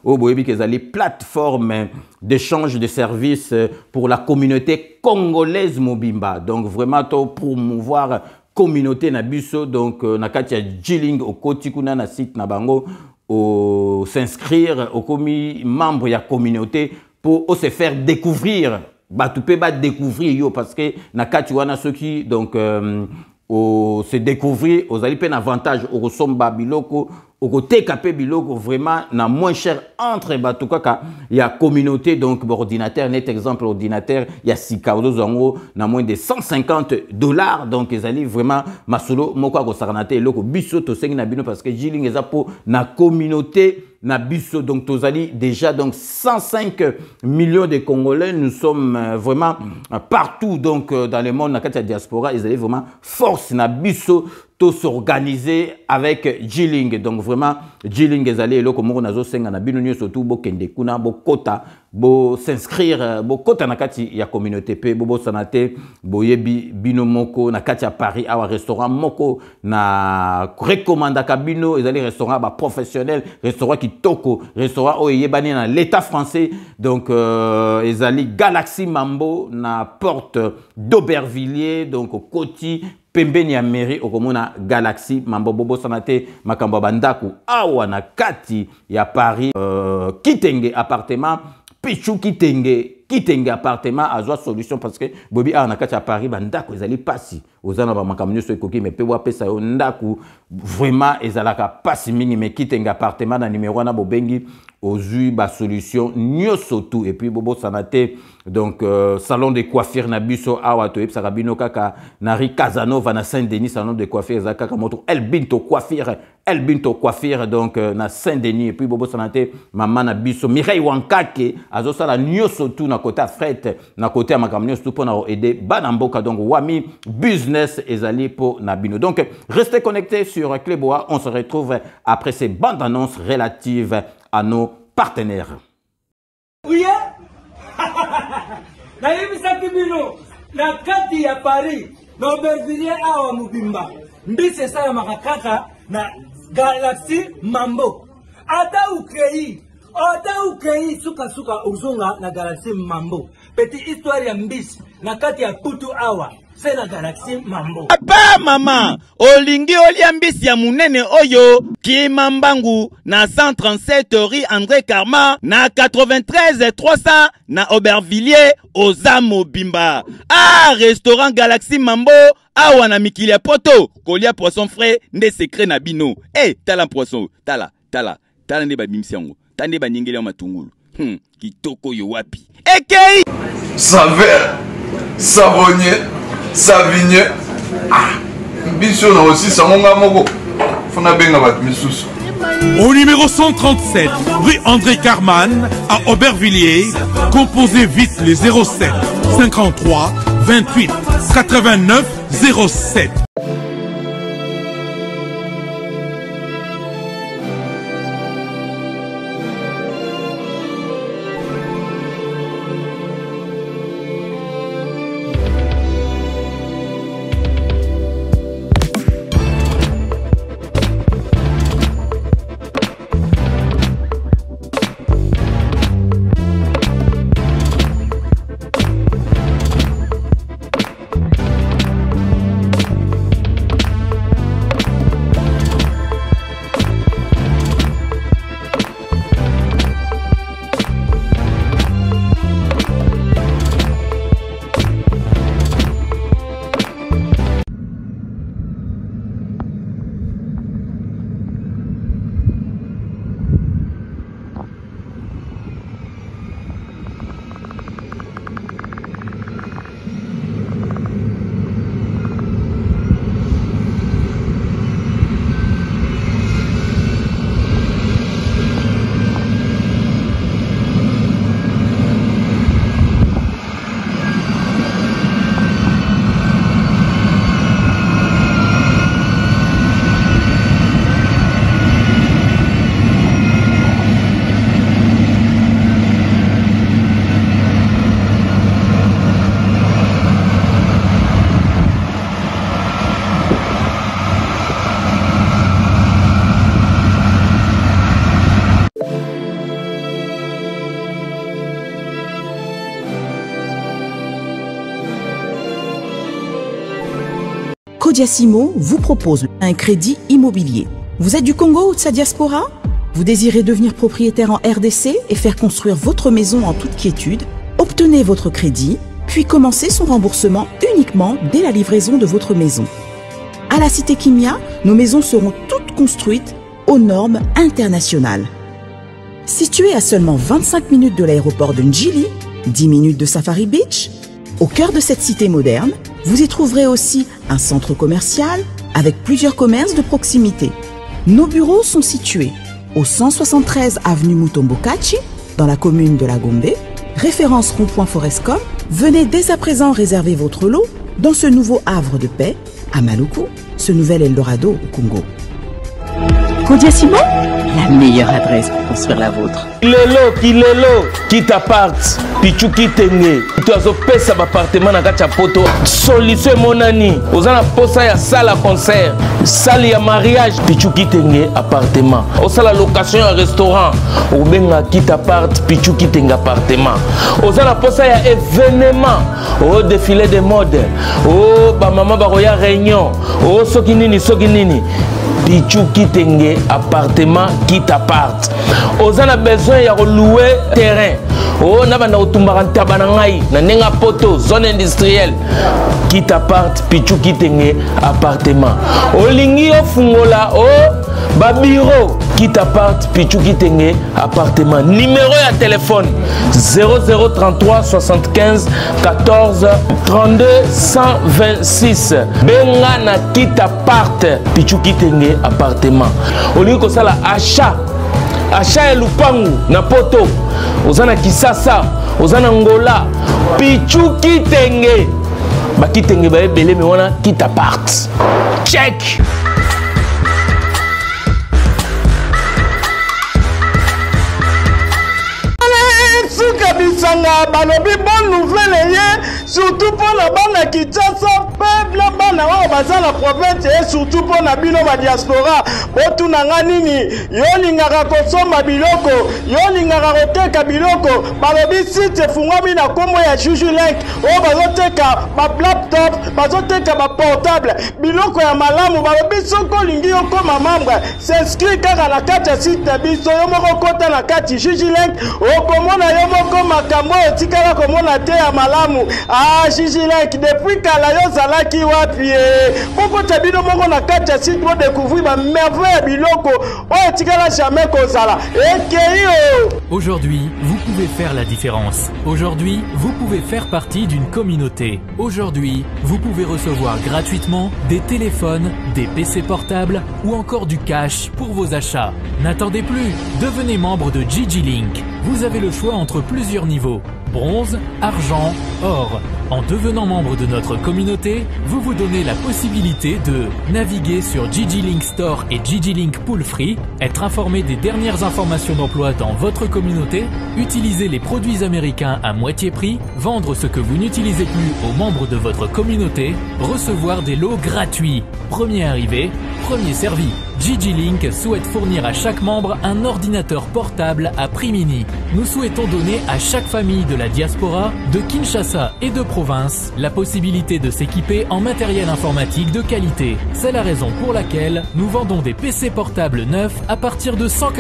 Speaker 2: au boyebi kezali plateforme d'échange de services pour la communauté congolaise mobimba. Donc vraiment pour promouvoir communauté na biso donc nakatia Jilling au koti kuna na site na bango au s'inscrire au komi membre ya communauté pour se faire découvrir. Bah tu peux pas découvrir yo parce que nakati wana ceux qui donc se découvrir aux alipes avantage au somba biloko au côté capé biloko vraiment na moins cher entre batukaka il y a communauté donc ordinateur net exemple ordinateur il y a sikaudo zango na moins de $150 donc ils allaient vraiment masolo moko ko sarnate loko biso to sengi na bino parce que Jilling ezapo na communauté na biso donc tozali déjà donc 105 millions de Congolais nous sommes vraiment partout donc dans le monde na kati diaspora ils allaient vraiment force na biso to s'organiser avec Jilling donc vraiment Jilling ezali eloko moko nazo senga na bino nyonso surtout bo kende kuna bo kota bo s'inscrire bo kota na kati ya communauté pe bo sanate boyebi bino moko na kati ya Paris awa restaurant moko na recommanda kabino ezali restaurant ba professionnel restaurant kitoko restaurant o yebani na l'état français donc ezali Galaxy Mambo na porte d'Aubervilliers donc Koti pembeni ya mairie okomona Galaxy Mambo bobo sanate makambo bandaku awa na kati ya Paris kitenge appartement pichu kitenge appartement azwa solution parce que bobi awa na kati ya Paris bandaku ezali pasi ozana ba makambo nyonso ekoki mais pe wa pesa yo ndaku vraiment ezalaka pasi mingi mais kitenge appartement na numéro na bobengi ozui ba solution nyonso tout et puis bobo sanate donc salon de coiffure na biso awa to epsaka bino kaka na Rue Casanova na Saint-Denis salon de coiffure za kaka moto El Binto coiffure donc na Saint-Denis et puis bobo sanate mama na biso Mireille Wankake azo sala nyonso tout na côté fret na côté ya makambo nyonso tout pour na aider bana mboka donc wami business ezali pour na bino donc restez connectés sur Cléboa on se retrouve après ces bandes annonces relatives à nos partenaires.
Speaker 12: Oui, na yebisaki bino na kati ya Paris na Aubervilliers awa mubimba mbisi esalamaka kaka na Galaxy Mambo ata ukei suka uzunga na Galaxy Mambo petit histoire ya mbisi na kati ya putu awa c'est la Galaxy Mambo.
Speaker 13: Papa mama olingi olia mbisi ya munene oyo Kimambangu na 137 rue André Karma na 93 300 na Aubervilliers oza mobimba. Ah restaurant Galaxy Mambo awa na mikili ya poto kolia poisson frais nde secret na bino. Tala poisson tala nde ba bimisiango tande ba nyingeli ya matungulu kitoko yo wapi ekei
Speaker 14: saveur savonnier Savigne, biso na aussi sangonga moko fona benga bat misusu.
Speaker 15: Au numéro 137, rue André Carman, à Aubervilliers, composez vite les 07 53 28 89 07.
Speaker 16: Codiasimo vous propose un crédit immobilier. Vous êtes du Congo ou de sa diaspora? Vous désirez devenir propriétaire en RDC et faire construire votre maison en toute quiétude? Obtenez votre crédit, puis commencez son remboursement uniquement dès la livraison de votre maison. À la Cité Kimia, nos maisons seront toutes construites aux normes internationales. Située à seulement 25 minutes de l'aéroport de Njili, 10 minutes de Safari Beach, au cœur de cette cité moderne, vous y trouverez aussi un centre commercial avec plusieurs commerces de proximité. Nos bureaux sont situés au 173 avenue Mutombokachi, dans la commune de La Gombe, référence rond-point Forescom. Venez dès à présent réserver votre lot dans ce nouveau havre de paix à Maluku, ce nouvel Eldorado au Congo. Codiasimo, la meilleure adresse pour construire la vôtre.
Speaker 17: Kilelo, qui t'apparte, pichu qui t'engue. Tu as opé un appartement dans la poto. Solution mon ami. Aux en posa ya salle à concert, salle ya mariage, pichu qui t'engue appartement. Au salle location à restaurant, ou benga qui t'apparte, pichu qui t'engue appartement. Aux en posa ya événement, au défilé de mode, au ba maman baroya réunion, au sokinini. Pichu Kitenge appartement qui t'apparte. Aux en a besoin de louer terrain. Oh, n'a pas d'autombaranta banangai, n'a n'enga poto, zone industrielle. Qui t'apparte, Pichu Kitenge appartement. Au lingi au fungola, oh, babiro. Qui t'apparte, Pichu Kitenge appartement. Numéro à téléphone 0033 75 14 32 126. Benga na qui t'apparte, Pichu Kitenge appartement. Au lieu que ça la achat et lupangu na poto. Ozana Kisasa, Ozana Angola, Pichu Kitenge. Ba Kitenge ba belé mais on a qui t'apparte. Check.
Speaker 8: Bisanga balobi bonne nouvelle surtout pour la bande qui tient peuple bana wa bazala province et surtout pour la bino ba diaspora botu nanga nini yo lingaka kosomba biloko yo lingaka koteka biloko balobi site fungami na kombo ya Juju Link o bazoteka ba laptop bazoteka ba portable biloko ya malamu balobi soko lingi yo koma membre s'inscrit kaka na kati ya site biso yo moko kota na kati Juju Link o komona yo moko makambo etikala komona te ya malamu Juju Link depuis kala yo zalaki wapi poko tabino moko na kati ya site pour découvrir ba merveille biloko o etikala jamais kozala ekeyo.
Speaker 18: Aujourd'hui, vous pouvez faire la différence. Aujourd'hui, vous pouvez faire partie d'une communauté. Aujourd'hui, vous pouvez recevoir gratuitement des téléphones, des PC portables ou encore du cash pour vos achats. N'attendez plus, devenez membre de Gigi Link. Vous avez le choix entre plusieurs niveaux. Bronze, argent, or. En devenant membre de notre communauté, vous vous donnez la possibilité de naviguer sur Gigi Link Store et Gigi Link Pool Free, être informé des dernières informations d'emploi dans votre communauté, utiliser les produits américains à moitié prix, vendre ce que vous n'utilisez plus aux membres de votre communauté, recevoir des lots gratuits. Premier arrivé, premier servi. Gigi Link souhaite fournir à chaque membre un ordinateur portable à prix mini. Nous souhaitons donner à chaque famille de la diaspora, de Kinshasa et de province, la possibilité de s'équiper en matériel informatique de qualité. C'est la raison pour laquelle nous vendons des PC portables neufs à partir de $149.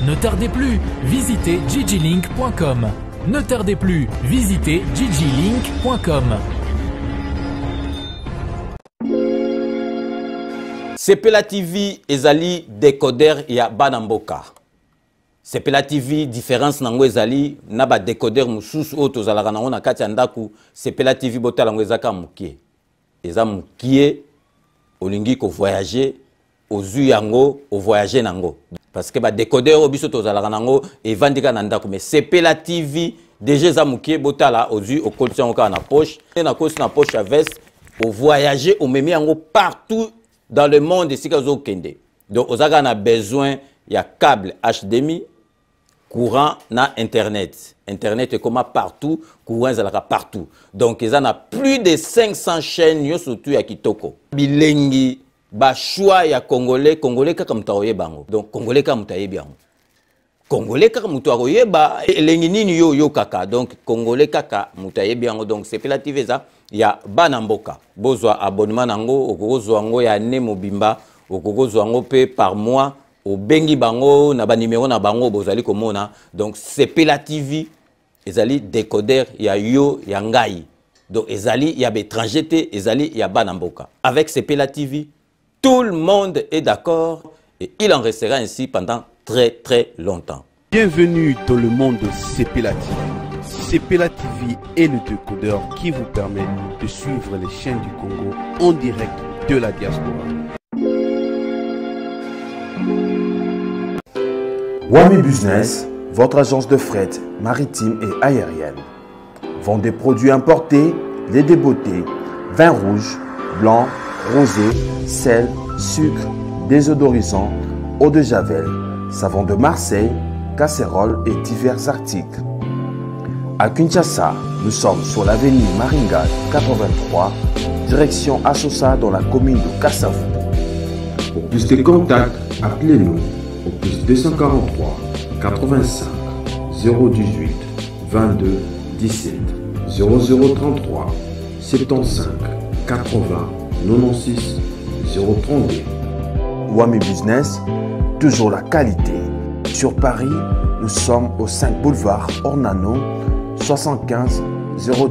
Speaker 18: Ne tardez plus, visitez gigilink.com. Ne tardez plus, visitez gigilink.com.
Speaker 2: Sepela TV ezali décodeur ya Banamboka. Sepela TV différence nango ezali na ba décodeur mususu oto zalaka nango na kati ya ndaku. Sepela TV botala ngo ezaka mukie. Eza mukie olingi ko voyager ozu yango o voyager nango. Parce que ba décodeur obiso to zalaka nango evandika na ndaku mais Sepela TV déjà eza mukie botala ozu okolisa ngo na poche na kosi na poche à veste au voyager au memi yango partout dans le monde ici que kende. Donc on a besoin il y a câble HDMI, courant na internet. Internet est comme partout, courant est partout. Donc il y a plus de 500 chaînes surtout à Kitoko. Bilengi ba choix ya congolais kaka mutaoye bango. Donc congolais kaka mutaye bien. Congolais kaka mutaoye ba elengi nini yo kaka. Donc congolais kaka mutaye bien. Donc c'est Sepela TV ça ya bana mboka bozwa abonnement nango okozwa ngo ya ne mobimba okozwa ngo pe par mois obengi bango na ba numéro na bango bozali komona donc Sepela TV ezali décodeur ya yo ya ngai donc ezali ya étranger te ezali ya bana mboka avec Sepela TV tout le monde est d'accord et il en restera ainsi pendant très longtemps.
Speaker 19: Bienvenue dans le monde de Sepela TV. Sepela TV est le décodeur qui vous permet de suivre les chaînes du Congo en direct de la diaspora.
Speaker 20: Wami Business, votre agence de fret maritime et aérienne. Vend des produits importés, lait de beauté, vin rouge, blanc, rosé, sel, sucre, désodorisant, eau de javel, savon de Marseille, casseroles et divers articles. À Kinshasa, nous sommes sur l'avenue Maringa 83, direction Assosa dans la commune de Kassavou.
Speaker 21: Pour plus de contacts, appelez-nous au plus 243 85 018 22 17 0033 75 80 96 032.
Speaker 20: Wami Business, toujours la qualité. Sur Paris, nous sommes au 5 boulevard Ornano 75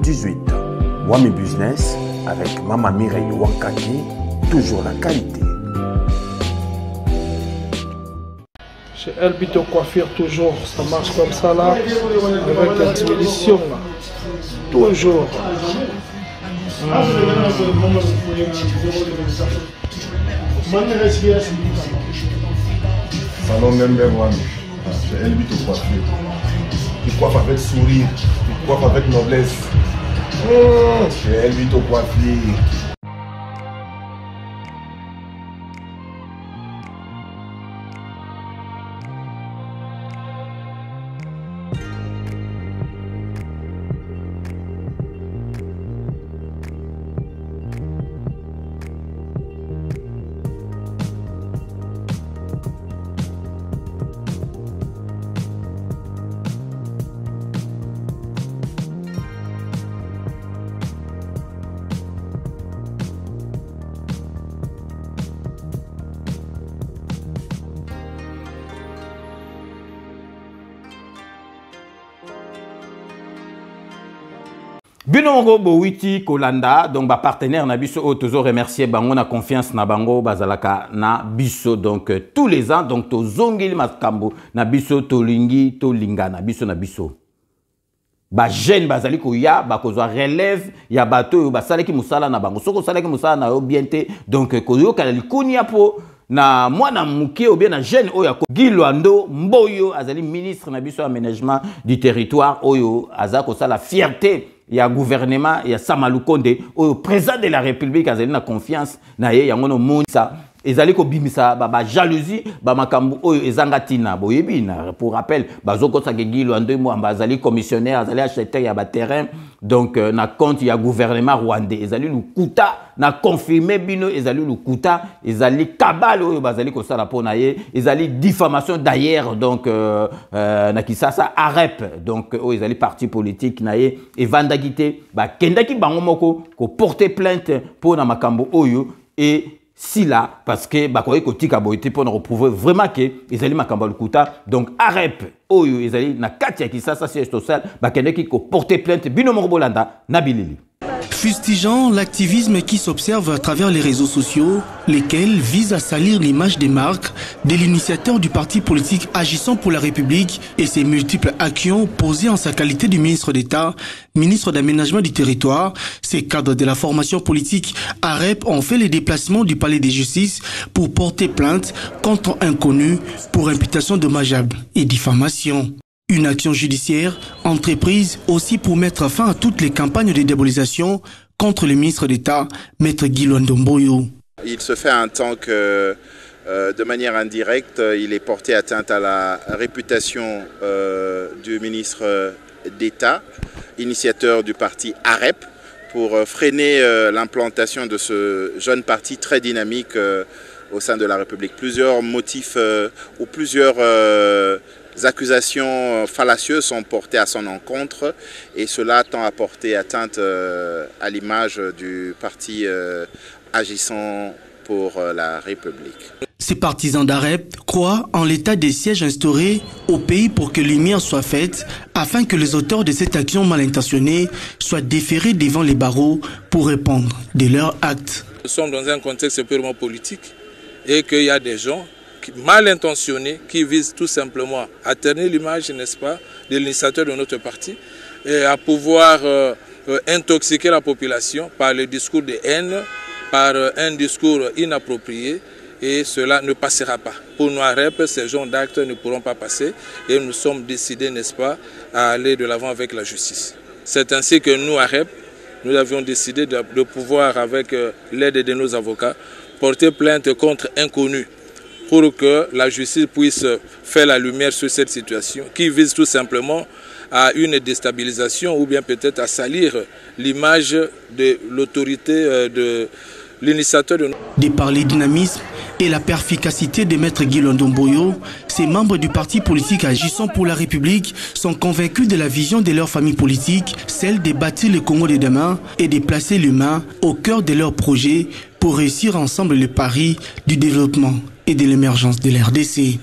Speaker 20: 018. Wami Business avec Maman Mireille Wankaki, toujours la qualité.
Speaker 22: Chez Elbito Coiffure, toujours, ça marche comme ça là, avec la diminution là. Toujours.
Speaker 6: Salon Member One, chez Elbito Coiffure. Tu coiffes avec sourire, tu coiffes avec noblesse. Chez Elbito Coiffure.
Speaker 2: Binongo Bowiti Kolanda, donc ba partenaire na biso o toujours remercier bango na confiance na bango bazalaka na biso donc tous les ans donc to zongili makambo na biso to lingi to lingana biso na biso. Ba jeune bazali ko ya ba kozwa relève ya bato ba salaki musala na bango soko salaki musala na yo bienté donc ko yo kala likuni apo na mwana muke ou bien na jeune oyo Gilwando Mboyo azali ministre na biso aménagement du territoire oyo azako sala fierté ya gouvernement ya Samalukonde au président de la République azali na confiance na ye yango no monisa ezali ko bimisa ba jalousie ba makambu oyo ezangatina boyebi na pour rappel bazoko sa Gilwando mo ambazali commissionnaire azali acheter ya ba terrain donc na compte ya gouvernement rwandais ezali lukuta na confirmer bino ezali lukuta ezali kabalo oyo bazali ko sala pona ye ezali diffamation d'ailleurs donc na kisasa AREP donc oyo ezali parti politique na ye evandagité ba kendaki bango moko ko porter plainte pour na makambo oyo et si là parce que bakoye kotika boité pour nous prouver vraiment que ezali makambo lukuta donc AREP oyo ezali na kati ya kisasa siège social bakendeki ko porter plainte bino moko bolanda na bilili.
Speaker 23: Fustigeant l'activisme qui s'observe à travers les réseaux sociaux, lesquels visent à salir l'image des marques de l'initiateur du parti politique agissant pour la République et ses multiples actions posées en sa qualité de ministre d'État, ministre d'aménagement du territoire, ces cadres de la formation politique AREP ont fait les déplacements du palais de justice pour porter plainte contre un inconnu pour imputation dommageable et diffamation. Une action judiciaire entreprise aussi pour mettre fin à toutes les campagnes de diabolisation contre le ministre d'État, Maître Gilwando Mboyo.
Speaker 24: Il se fait un temps que, de manière indirecte, il est porté atteinte à la réputation du ministre d'État, initiateur du parti AREP, pour freiner l'implantation de ce jeune parti très dynamique au sein de la République. Plusieurs motifs ou plusieurs accusations fallacieuses sont portées à son encontre et cela tend à porter atteinte à l'image du parti agissant pour la République.
Speaker 23: Ces partisans d'AREP croient en l'état des sièges instaurés au pays pour que lumière soit faite afin que les auteurs de cette action mal intentionnée soient déférés devant les barreaux pour répondre de leurs actes.
Speaker 1: Nous sommes dans un contexte purement politique et qu'il y a des gens mal intentionnés qui visent tout simplement à ternir l'image, n'est-ce pas, de l'initiateur de notre parti et à pouvoir intoxiquer la population par le discours de haine, par un discours inapproprié. Et cela ne passera pas. Pour nous, AREP, ces genres d'actes ne pourront pas passer et nous sommes décidés, n'est-ce pas, à aller de l'avant avec la justice. C'est ainsi que nous, AREP, nous avions décidé de pouvoir, avec l'aide de nos avocats, porter plainte contre inconnus pour que la justice puisse faire la lumière sur cette situation qui vise tout simplement à une déstabilisation ou bien peut-être à salir l'image de l'autorité de l'initiateur de...
Speaker 23: De par le dynamisme et la perspicacité de Maître Guy Londomboyo, ces membres du parti politique agissant pour la République sont convaincus de la vision de leur famille politique, celle de bâtir le Congo de demain et de placer l'humain au cœur de leur projet pour réussir ensemble le pari du développement et de l'émergence de l'RDC.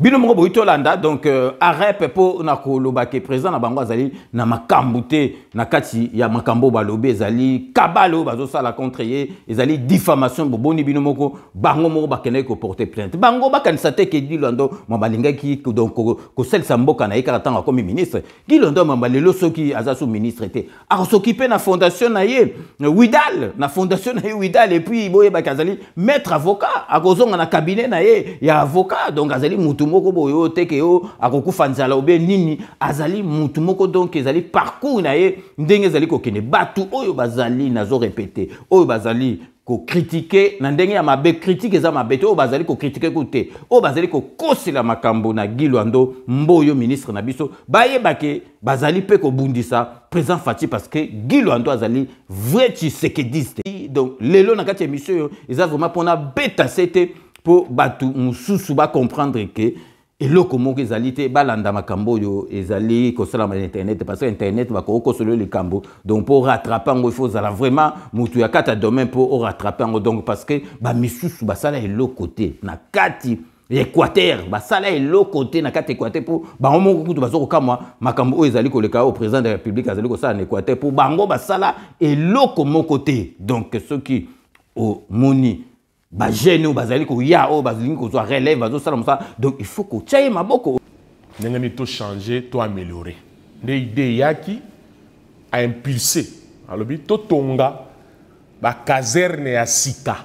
Speaker 2: Bino moko boito landa donc AREP po na kolobake président na bango azali na makambo te na kati ya makambo balobe ezali kabalo bazo sala contre ye ezali diffamation boboni bino moko bango moko bakene ko porter plainte bango bakanisa te ke Gilondo mabalinga ki donc ko sel samboka na yeka tanga comme ministre Gilondo mabalelo soki azasu ministre te a s'occuper na fondation na ye Widal na fondation na ye Widal et puis boye bakazali maître avocat a kozonga na cabinet na ye ya avocat donc azali mutu moko boyo tekeo akokufa nzala obe nini azali mutu moko donc ezali parcours na ye ndenge ezali kokene batu oyo bazali nazo répéter oyo bazali ko critiquer na ndenge ya mabe critique eza mabe oyo bazali ko critiquer kote oyo bazali ko kosela makambo na Gilondo Mboyo ministre na biso bayebake bazali pe ko bundisa président Fati parce que Gilondo azali vrai tshisekediste donc lelo na kati émission yo eza vraiment pona beta c'était pour batu mususu ba comprendre que eloko moko ezali te balanda makambo yo ezali kosala na internet parce que internet ba ko kosolo le kambo donc pour rattraper ngo il faut zala vraiment mutu ya kata domaine pour rattraper ngo donc parce que ba misusu basala eloko te na kati Équateur basala eloko te na kati Équateur pour bango moko kutu bazoko kama makambo o ezali koleka au président de la République azali kosala na Équateur pour bango basala eloko moko te donc ceux qui au moni ba jeune bazali ko ya o bazali ko zo relève bazo sala musa donc il faut ko tchaye maboko
Speaker 4: ndenge to changer to améliorer nde idée yaki a impulser alobi to tonga ba caserne ya sika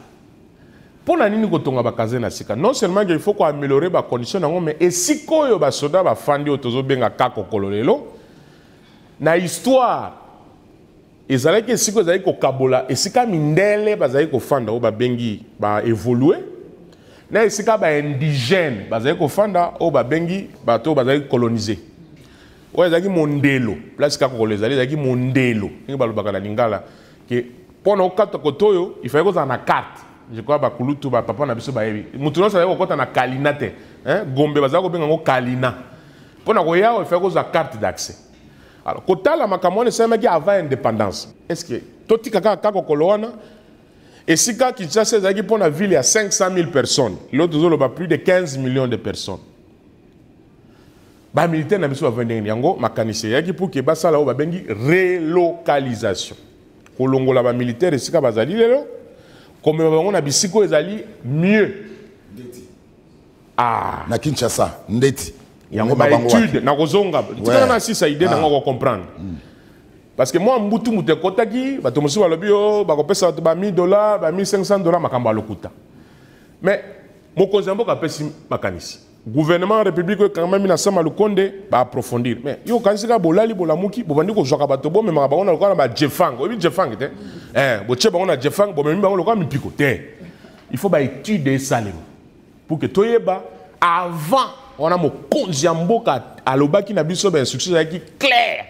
Speaker 4: pona nini ko tonga ba caserne ya sika non seulement il faut ko améliorer ba condition nango mais esiko yo ba soda ba fandi otozo benga kako kololelo na histoire ezalaki esiko ezali kokabola esika mindele bazali kofanda o babengi ba évoluer na esika ba indigène bazali kofanda o babengi bato bazali coloniser o ezalaki mondelo place ka ko ezali ezalaki mondelo ngi balobaka na lingala ke pona okata kotoyo il fallait kozala na carte je crois ba kulutu ba papa na biso ba yebi mutu no sala kokota na kalina te gombe bazali kobenga ngo kalina pona ko yawo il fallait kozala carte d'accès. Alors, quand la makamone c'est même avant l'indépendance. Est-ce que tout tika kaka kokoloana et si quand Kinshasa c'est pour la ville il y a 500 000 personnes, l'autre zone a plus de 15 millions de personnes. Ba militaire na biso avendeng yango makanisi yaki pour que ba sala o ba bengi relocalisation. Kolongola ba militaire esika bazali lelo comme on a bisiko ezali mieux. Ah,
Speaker 6: na Kinshasa ndeti.
Speaker 4: Yango ba étude na kozonga tika na sisa idée na ngoko comprendre parce que moi mbutu mute kotaki bato mosu balobi o bakopesa ba $1000 ba $1500 makambo lokuta mais mokonzi mboka pesi makanisi gouvernement république quand même na sama lukonde ba approfondir mais yo kansika bolali bolamuki bobandi ko zoka bato bo memaka ba ona lokana ba jefang obi jefang te bo cheba ona jefang bo memba on lokana mipiko te il faut ba étude salem pour que toyeba avant on a mon konziamboka alobaki na biso ba instruction qui clair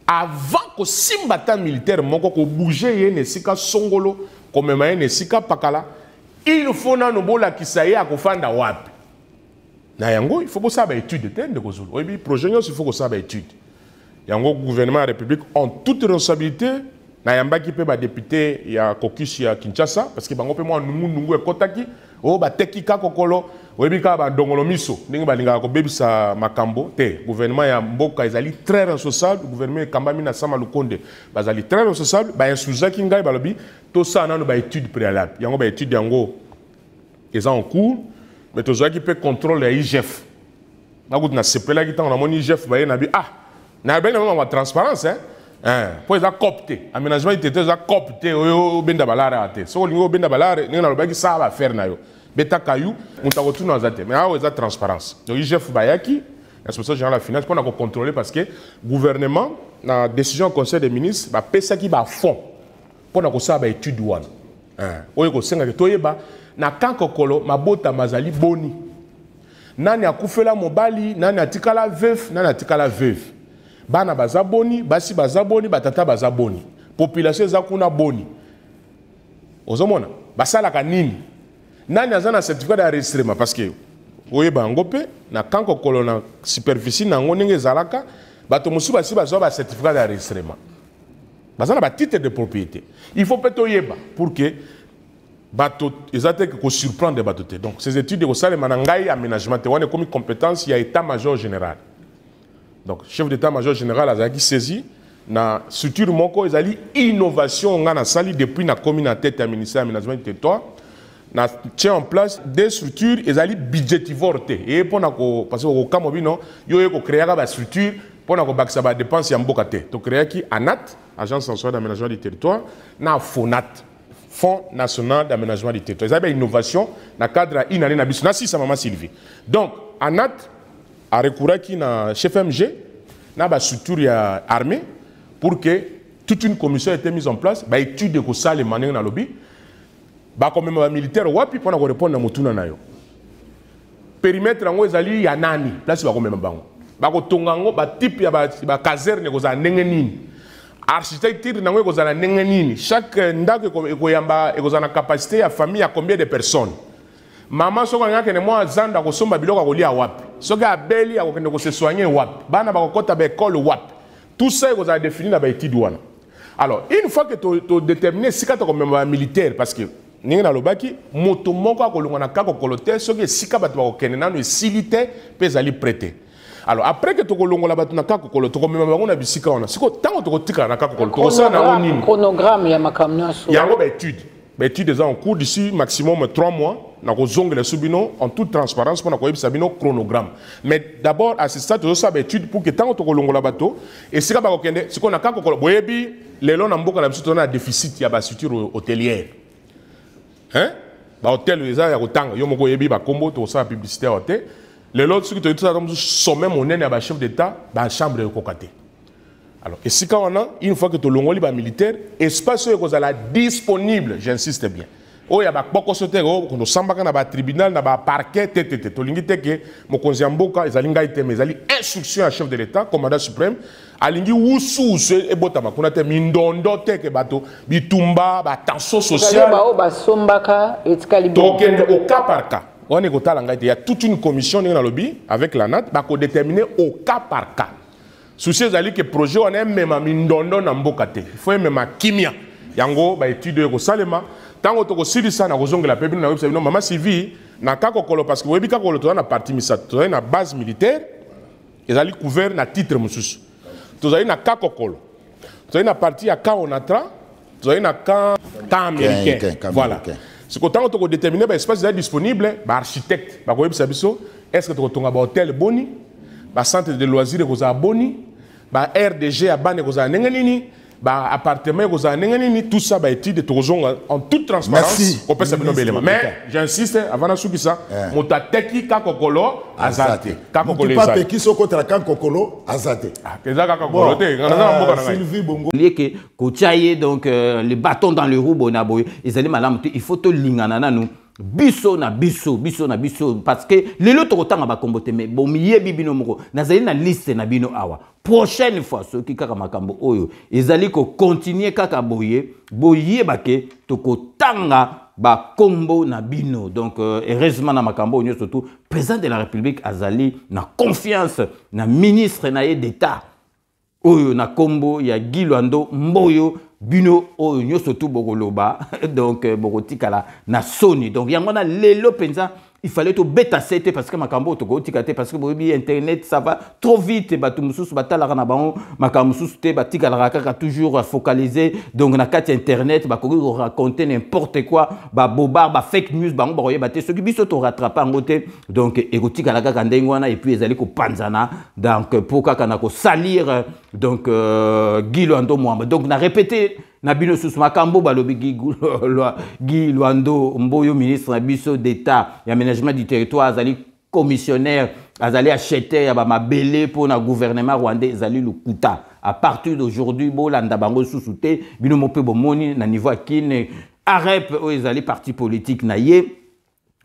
Speaker 4: avant que simbata militaire moko ko bouger ye nesika songolo comme maye nesika pakala il faut na nobola kisaye akofanda wapi
Speaker 6: Na yango il faut que ça ba étude de kozulu. Oui, projet il faut que ça ba étude. Yango gouvernement de la République en toute responsabilité na yamba ki pe ba député ya caucus ya Kinshasa parce que bango pe moi nungu ekotaki o ba teki ka kokolo oui ka ba ndongolo miso ndenge ba linga ko bebisa makambo te gouvernement ya mboka ezali très responsable gouvernement kambami na sama lukonde bazali très responsable ba insuza ki ngai balobi to ça na no ba étude préalable yango ba étude yango eza en cours mais to qui peut contrôler IGF na gut na sepela ki tan na moni IGF ba na bi na ben na ma transparence pour ça copter aménagement il était ça copter o benda balare ate so lingo benda balare ni na lobaki ça va faire na yo beta kayu mutako tuna azate mais awo eza transparence donc IGF bayaki l'inspection générale de la finance pour na contrôler parce que gouvernement na décision conseil des ministres ba pesa ki ba fond pour na ko ça ba étude wana oyo ko senga ke toyeba na kankokolo mabota mazali boni nani akufela mobali nani atikala veuf nani atikala veuve bana baza boni basi baza boni batata baza boni population eza kuna boni ozomona basalaka nini nani aza na certificat d'enregistrement parce que oyeba yango mpe na kankokolo na superficie nango ndenge ezalaka bato mosusu basi bazwa ba certificat d'enregistrement baza na batitre de propriété il faut mpe toyeba pour que bateau exactement que surprendre bateau. Donc ces études de ça les manangai aménagement te wane comme compétence il y a état-major général. Donc chef d'état-major général a qui saisi na structure moko ezali innovation nga na sali depuis na commune en tête à ministère aménagement du territoire na tient en place des structures ezali budgétivore te et pour na ko parce que au cas mobino yo ko créer ba structure pour na ko bakisa ba dépense ya mboka te to créer qui ANAT agence nationale d'aménagement du territoire na FONAT Fonds national d'aménagement du territoire. Ils ont une innovation dans le cadre d'une année na six Maman Sylvie. Donc, ANAT a recouru à na chef MG, na ba structure armée pour que toute une commission ait été mise en place, ba étude de ça les manières dans lobby, ba comme même militaire wapi pour répondre à motuna na yo. Périmètre ngo ezali ya nani, place ba comme même bango. Ba ko tongango ba type ya ba caserne ko za ndenge nini. Architecture nango ekozala ndenge nini chaque ndako ekoyamba ekozala capacité ya famille ya combien de personnes mama soko ngaka ne moi zanda ko somba biloko kolia wapi soki abeli akokende ko se soigner wapi bana bakokota ba école wapi tout ça ekozala défini na ba étude wana alors une fois que to déterminer sika to comme militaire parce que ninga na lobaki moto moko akolonga na kako kolote soki sika bato bakokende nano esilite pezali prêter. Alors après que tu as longola batuna kako kolo to komema bango na bisika wana siko tango to tika na kako kolo to ça na nini
Speaker 3: chronogramme ya makamno so
Speaker 6: ya ngo ba étude déjà en cours d'ici maximum 3 mois na ko zongela subino en toute transparence pour na ko yebisa bino chronogramme mais d'abord à ce stade to ça ba étude pour que tango to longola bato et sika ba ko kende siko na kako kolo boyebi lelo na mboka na biso to na déficit ya ba structure hôtelière ba hôtel eza ya kotanga yo moko yebi ba kombo to ça publicité hôtel. Les autres, ceux qui ont sommet mon à chef d'État, dans la chambre de Kokate. Alors, et si quand on a, une fois que tu l'ongoli militaire, espace est disponible, j'insiste bien. Oh, il y a beaucoup de choses, quand on s'en va dans le tribunal, dans le parquet, tu l'ingite que mon conseiller Mboka, ils allaient mais ils allaient instruction à chef de l'État, commandant suprême, alingi wusu et botama, qu'on a été mindondo te que bateau, bitumba, tension sociale. Donc, au cas par cas. Il y a toute une commission dans le lobby avec la NAT pour déterminer au cas par cas. Souci est que le projet on aime même à Mindondo na mbokate. Il faut même à Kimia. Yango ba étude ko salema tango to ko silisa na kozonga la pepe na website no Maman Sylvie na kakokolo parce que webi kakokolo to na partie misa to na base militaire ezali couvert na titre mususu. To zali na kakokolo. To zali na partie ya Kaonatra, to zali na camp américain. Voilà. C'est que tant que tu détermines l'espace disponible, l'architecte, est-ce que tu as un hôtel boni, un centre de loisirs boni, un RDG à ban appartement tout ça va étude en toute transparence. Mais j'insiste avant de ça, motateki kakokolo azate.
Speaker 5: Kakokolo pas qui sont contre kakokolo azate.
Speaker 2: Sylvie Bongo. Que kochaye donc les bâtons dans le roue bonaboy. Ils allaient madame il faut te lingana nous. Biso na biso parce que les autres autant va combattre mais bon miye bibino moko nazali na liste na bino awa prochaine fois ceux qui kaka makambo oyo ezali ko continuer kaka boye bake to ko tanga kombo na bino. Donc heureusement na makambo nyo surtout président de la République azali na confiance na ministre na d'État oyo na kombo ya Guy Luando Mboyo bino oyo nyo surtout bogoloba donc bogotikala na soni. Donc yangona lelo penza il fallait tout bêta c'était parce que makambo to go tikate parce que bobi internet ça va trop vite batu mususu batala na bango makambo mususu te batika la kaka toujours focalisé donc na kati internet ba ko raconter n'importe quoi ba bobar ba fake news bango ba koyeba te ce qui biso to rattraper en côté donc egotika la kaka ndengwana et puis ezali ko panzana donc pour kaka na ko salir donc Guy Luando Mwamba donc na répéter na bino sous makambo balobi Guy Luando Mboyo ministre na biso d'État et aménagement du territoire azali commissionnaire azali acheter ya ba mabele pour na gouvernement rwandais azali lukuta à partir d'aujourd'hui bolanda bango susute bino mope bomoni na niveau akine arep o ezali parti politique na ye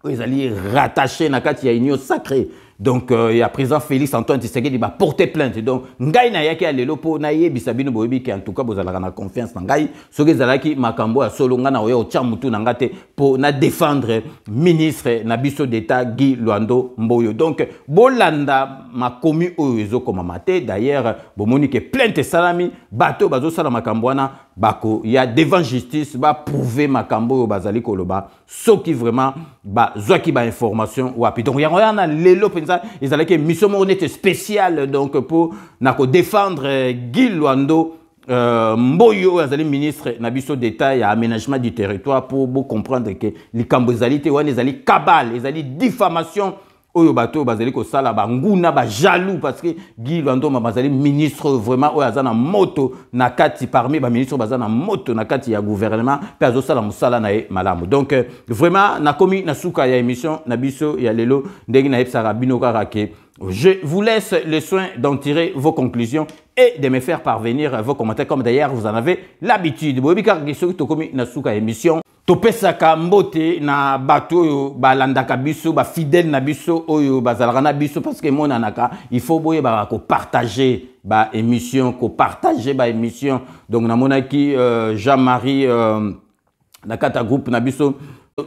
Speaker 2: o ezali rattaché na kati ya union sacrée. Donc il y a président Félix Antoine Tshisekedi va porter plainte. Donc ngai na yaki alelo po na ye bisabino boyebi ki en tout cas bozalaka na confiance na ngai soki zalaki makambo ya solo nga na oyo chamutu na ngate po na défendre ministre na biso d'État Guy Luando Mboyo. Donc bolanda makomi oyo ezokoma mate d'ailleurs bomoni ke plainte salami bato bazo sala makambo wana bako ya devant justice ba prouver makambo yo bazali koloba soki vraiment ba zwaki ba information wapi. Donc yana lelo penza ils allaient que mission honnête spéciale donc pour nako défendre Guy Luando Mboyo azali ministre na biso d'État et aménagement du territoire pour comprendre que les cambozalité ou les ali cabale les ali diffamation oyo bato bazali ko sala banguna ba jaloux parce que Guy Luando bazali ministre vraiment oyo azana moto na kati parmi ba ministre bazana moto na kati ya gouvernement pe azo sala musala na e malamu. Donc vraiment na komi na suka ya émission na biso ya lelo ndenge na epsara bino karake. Je vous laisse le soin d'en tirer vos conclusions et de me faire parvenir vos commentaires comme d'ailleurs vous en avez l'habitude. Bobi karake to komi na suka émission topesaka mbote na bato oyo balandaka biso ba fidèle na biso oyo bazalaka na biso parce que monanaka il faut boye ba ko partager ba émission ko partager ba émission. Donc na monaki Jean-Marie na kata groupe na biso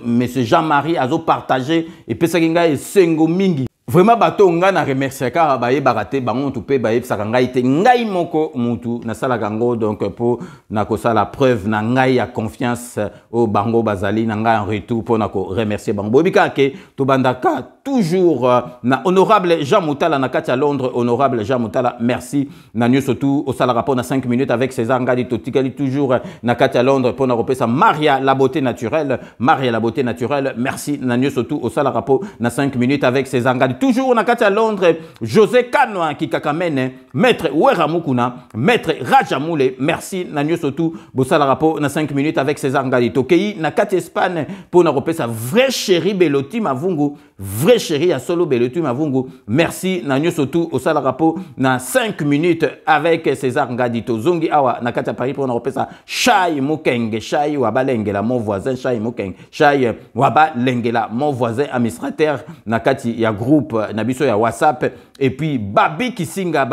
Speaker 2: monsieur Jean-Marie azo partager et pesaki ngai sengo mingi vraiment bato nga na remercier car ba yebarate bango to pe ba yebsaka ngai te ngai moko mutu na sala kango. Donc pour na ko sala preuve na ngai ya confiance au bango bazali na ngai en retour pour na ko remercier bango bobika ke to bandaka toujours na honorable Jean Moutala na kati à Londres. Honorable Jean Moutala merci na nyo surtout au sala rapport na 5 minutes avec César Ngadi totikali toujours na kati à Londres pour na repesa Maria la beauté naturelle. Maria la beauté naturelle merci na nyo surtout au sala rapport na 5 minutes avec César Ngadi toujours na kati à Londres. José Kanoa qui kakamene maître Wera Mukuna maître Rajamoule merci na nyo surtout au sala rapport na 5 minutes avec César Ngadi tokei na kati Espagne pour na repesa vrai chéri Beloti Mavungu vrai chéri à solo Beloti Mavungu merci na nyo surtout au sala rapport na 5 minutes avec César Ngadi tozongi awa na kati à Paris pour na repesa Chai Mukenge Chai Wabalengela mon voisin Chai Mukenge Chai Wabalengela mon voisin administrateur na kati ya groupe na biso ya WhatsApp et puis Babi Kisinga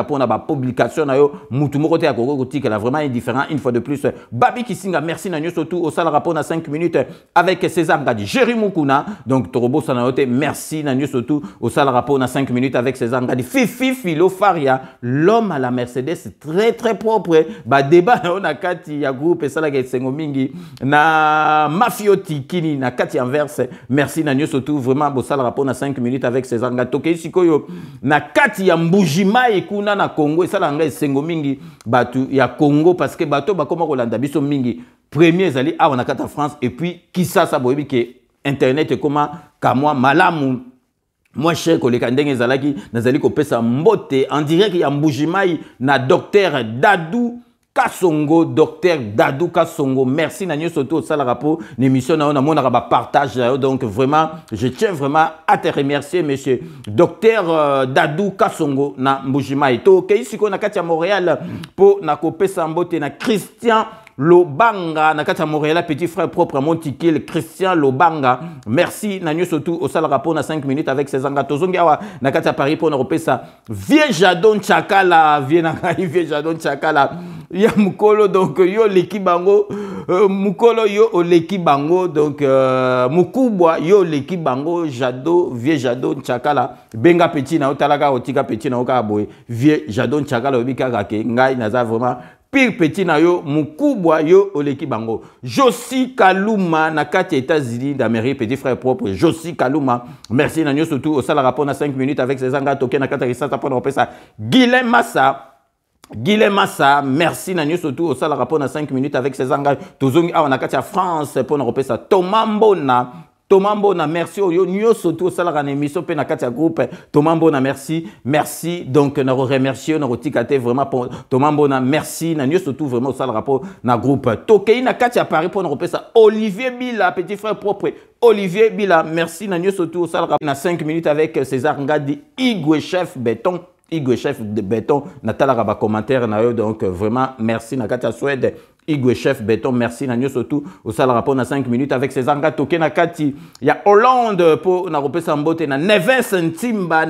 Speaker 2: pour na ba publication na yo mutu moko te ya kokotika la vraiment indifférent une fois de plus. Babi Kisinga merci na nyo surtout au sala rapport na 5 minutes avec César Ngadi. Jerry Mukuna donc Torobo Sanaote merci na nyo surtout au sala rapport na 5 minutes avec César Ngadi. Fifi Philo Faria l'homme à la Mercedes très très propre ba débat na kati ya groupe sala ke sengo mingi na Mafioti Kini na kati Anvers merci na nyo surtout vraiment au sala rapport na 5 minutes avec César Ngadi. Tokei sikoyo na kati ya Mbujima ekuna na Congo esala ngai sengo mingi batu ya Congo parce que bato bakoma kolanda biso mingi premier zali awa na kata France et puis Kisasa boyebi ke internet ekoma kamwa malamu moi cher koleka ndenge zalaki nazali kopesa mbote en direct ya Mbujimai na docteur Dadou Kasongo, docteur Dadou Kasongo, merci Nanyo Soto Sala Rapport, l'émission na on a partage donc vraiment je tiens vraiment à te remercier monsieur docteur Dadou Kasongo na Mbujima Ito ke ici qu'on a katia Montréal pour na kopesa mbote na Christian Lobanga na kati Montréal petit frère propre Montikil Christian Lobanga merci Nanyo surtout au sala rapport na 5 minutes avec ses engagements tozongawa na kati Paris pour na repesa vieux Jadon Chakala vieux Jadon Chakala ya mukolo donc yo leki bango mukolo yo oleki bango donc mukubwa yo leki bango Jado vieux Jado Nchakala benga petit na otalaka otika petit na oka boy vieux Jado Nchakala obika kake ngai naza vraiment pire petit na yo mukubwa yo oleki bango Josi Kaluma na kati États-Unis d'Amérique petit frère propre Josi Kaluma merci na nyo surtout au sala rapport na 5 minutes avec ses anga token na kati risata pour repesa Guilhem Massa merci na nyo surtout au sala rapport na 5 minutes avec ses anga tozongi a na kati ya France pour repesa Thomas Mbona merci oyo nyo surtout au sala na émission pe na kati ya groupe Thomas Mbona merci donc na remercier na rotikate vraiment pour Thomas Mbona merci na nyo surtout vraiment au sala rapport na groupe Tokei na kati ya Paris pour repesa Olivier Bila petit frère propre Olivier Bila merci na nyo surtout au sala na 5 minutes avec César Ngadi Igwe chef béton de béton Natala Raba commentaire na yo donc vraiment merci na kati ya Suède Igwe chef béton merci na nyo surtout au sala rapport na 5 minutes avec César Ngadi toke na kati ya Hollande pour na repesa mbote na Neves Ntimba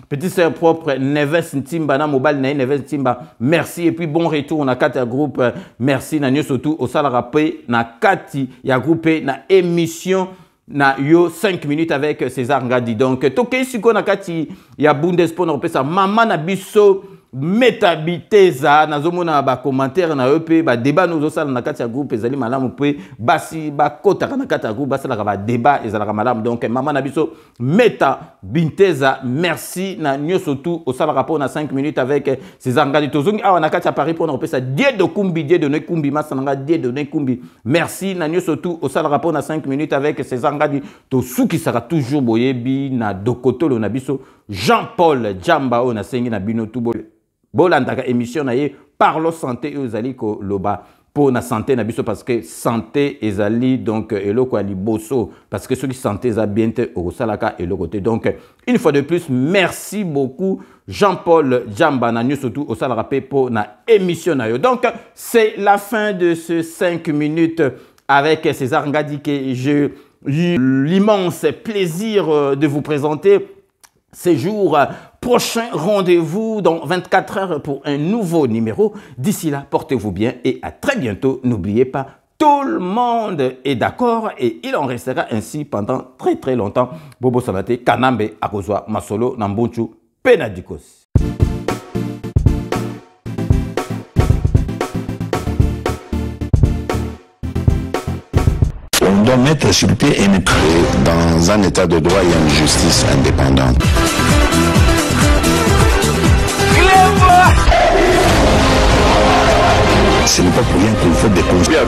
Speaker 2: petit sœur propre Neves Ntimba na mobile na Neves Ntimba merci et puis bon retour na kati ya groupe merci na nyo surtout au sala rapport na kati ya groupe na émission na yo 5 minutes avec César Ngadi donc toke siko na kati ya Bundesport na repesa mama na biso Metabiteza nazomona ba commentaire na EP ba débat nous osala na kati ya groupe ezali malamu pe basi ba kota na kati ya groupe basala ba débat ezala malamu donc mama na biso Metabiteza merci na nyoso tout osala rapport na 5 minutes avec César Ngadi tozongi awa na kati ya Paris pour na repesa Dieu de Kumbi masanga Dieu de Kumbi merci na nyoso tout osala rapport na 5 minutes avec César Ngadi to suki sera toujours boyebi na dokotolo na biso Jean-Paul Djamba o na sengi na bino tout bolandaka émission na ye parlo santé ezali ko loba pour na santé na biso parce que santé ezali donc eloko ali boso parce que ceux qui santé za bien te au salaka eloko te donc une fois de plus merci beaucoup Jean-Paul Djamba na nyo surtout au salaka pour na émission na yo donc c'est la fin de ce 5 minutes avec César Ngadi que j'ai eu l'immense plaisir de vous présenter. Ces jours prochains, rendez-vous dans 24 heures pour un nouveau numéro. D'ici là, portez-vous bien et à très bientôt. N'oubliez pas, tout le monde est d'accord et il en restera ainsi pendant très très longtemps. Bobo Salate, Kanambe, Akozwa, Masolo, Nambunchu, Penadikos.
Speaker 7: On doit mettre sur pied une dans un état de droit, il y a une justice indépendante. Ce n'est pas pour rien qu'il faut découvrir. C'est vrai,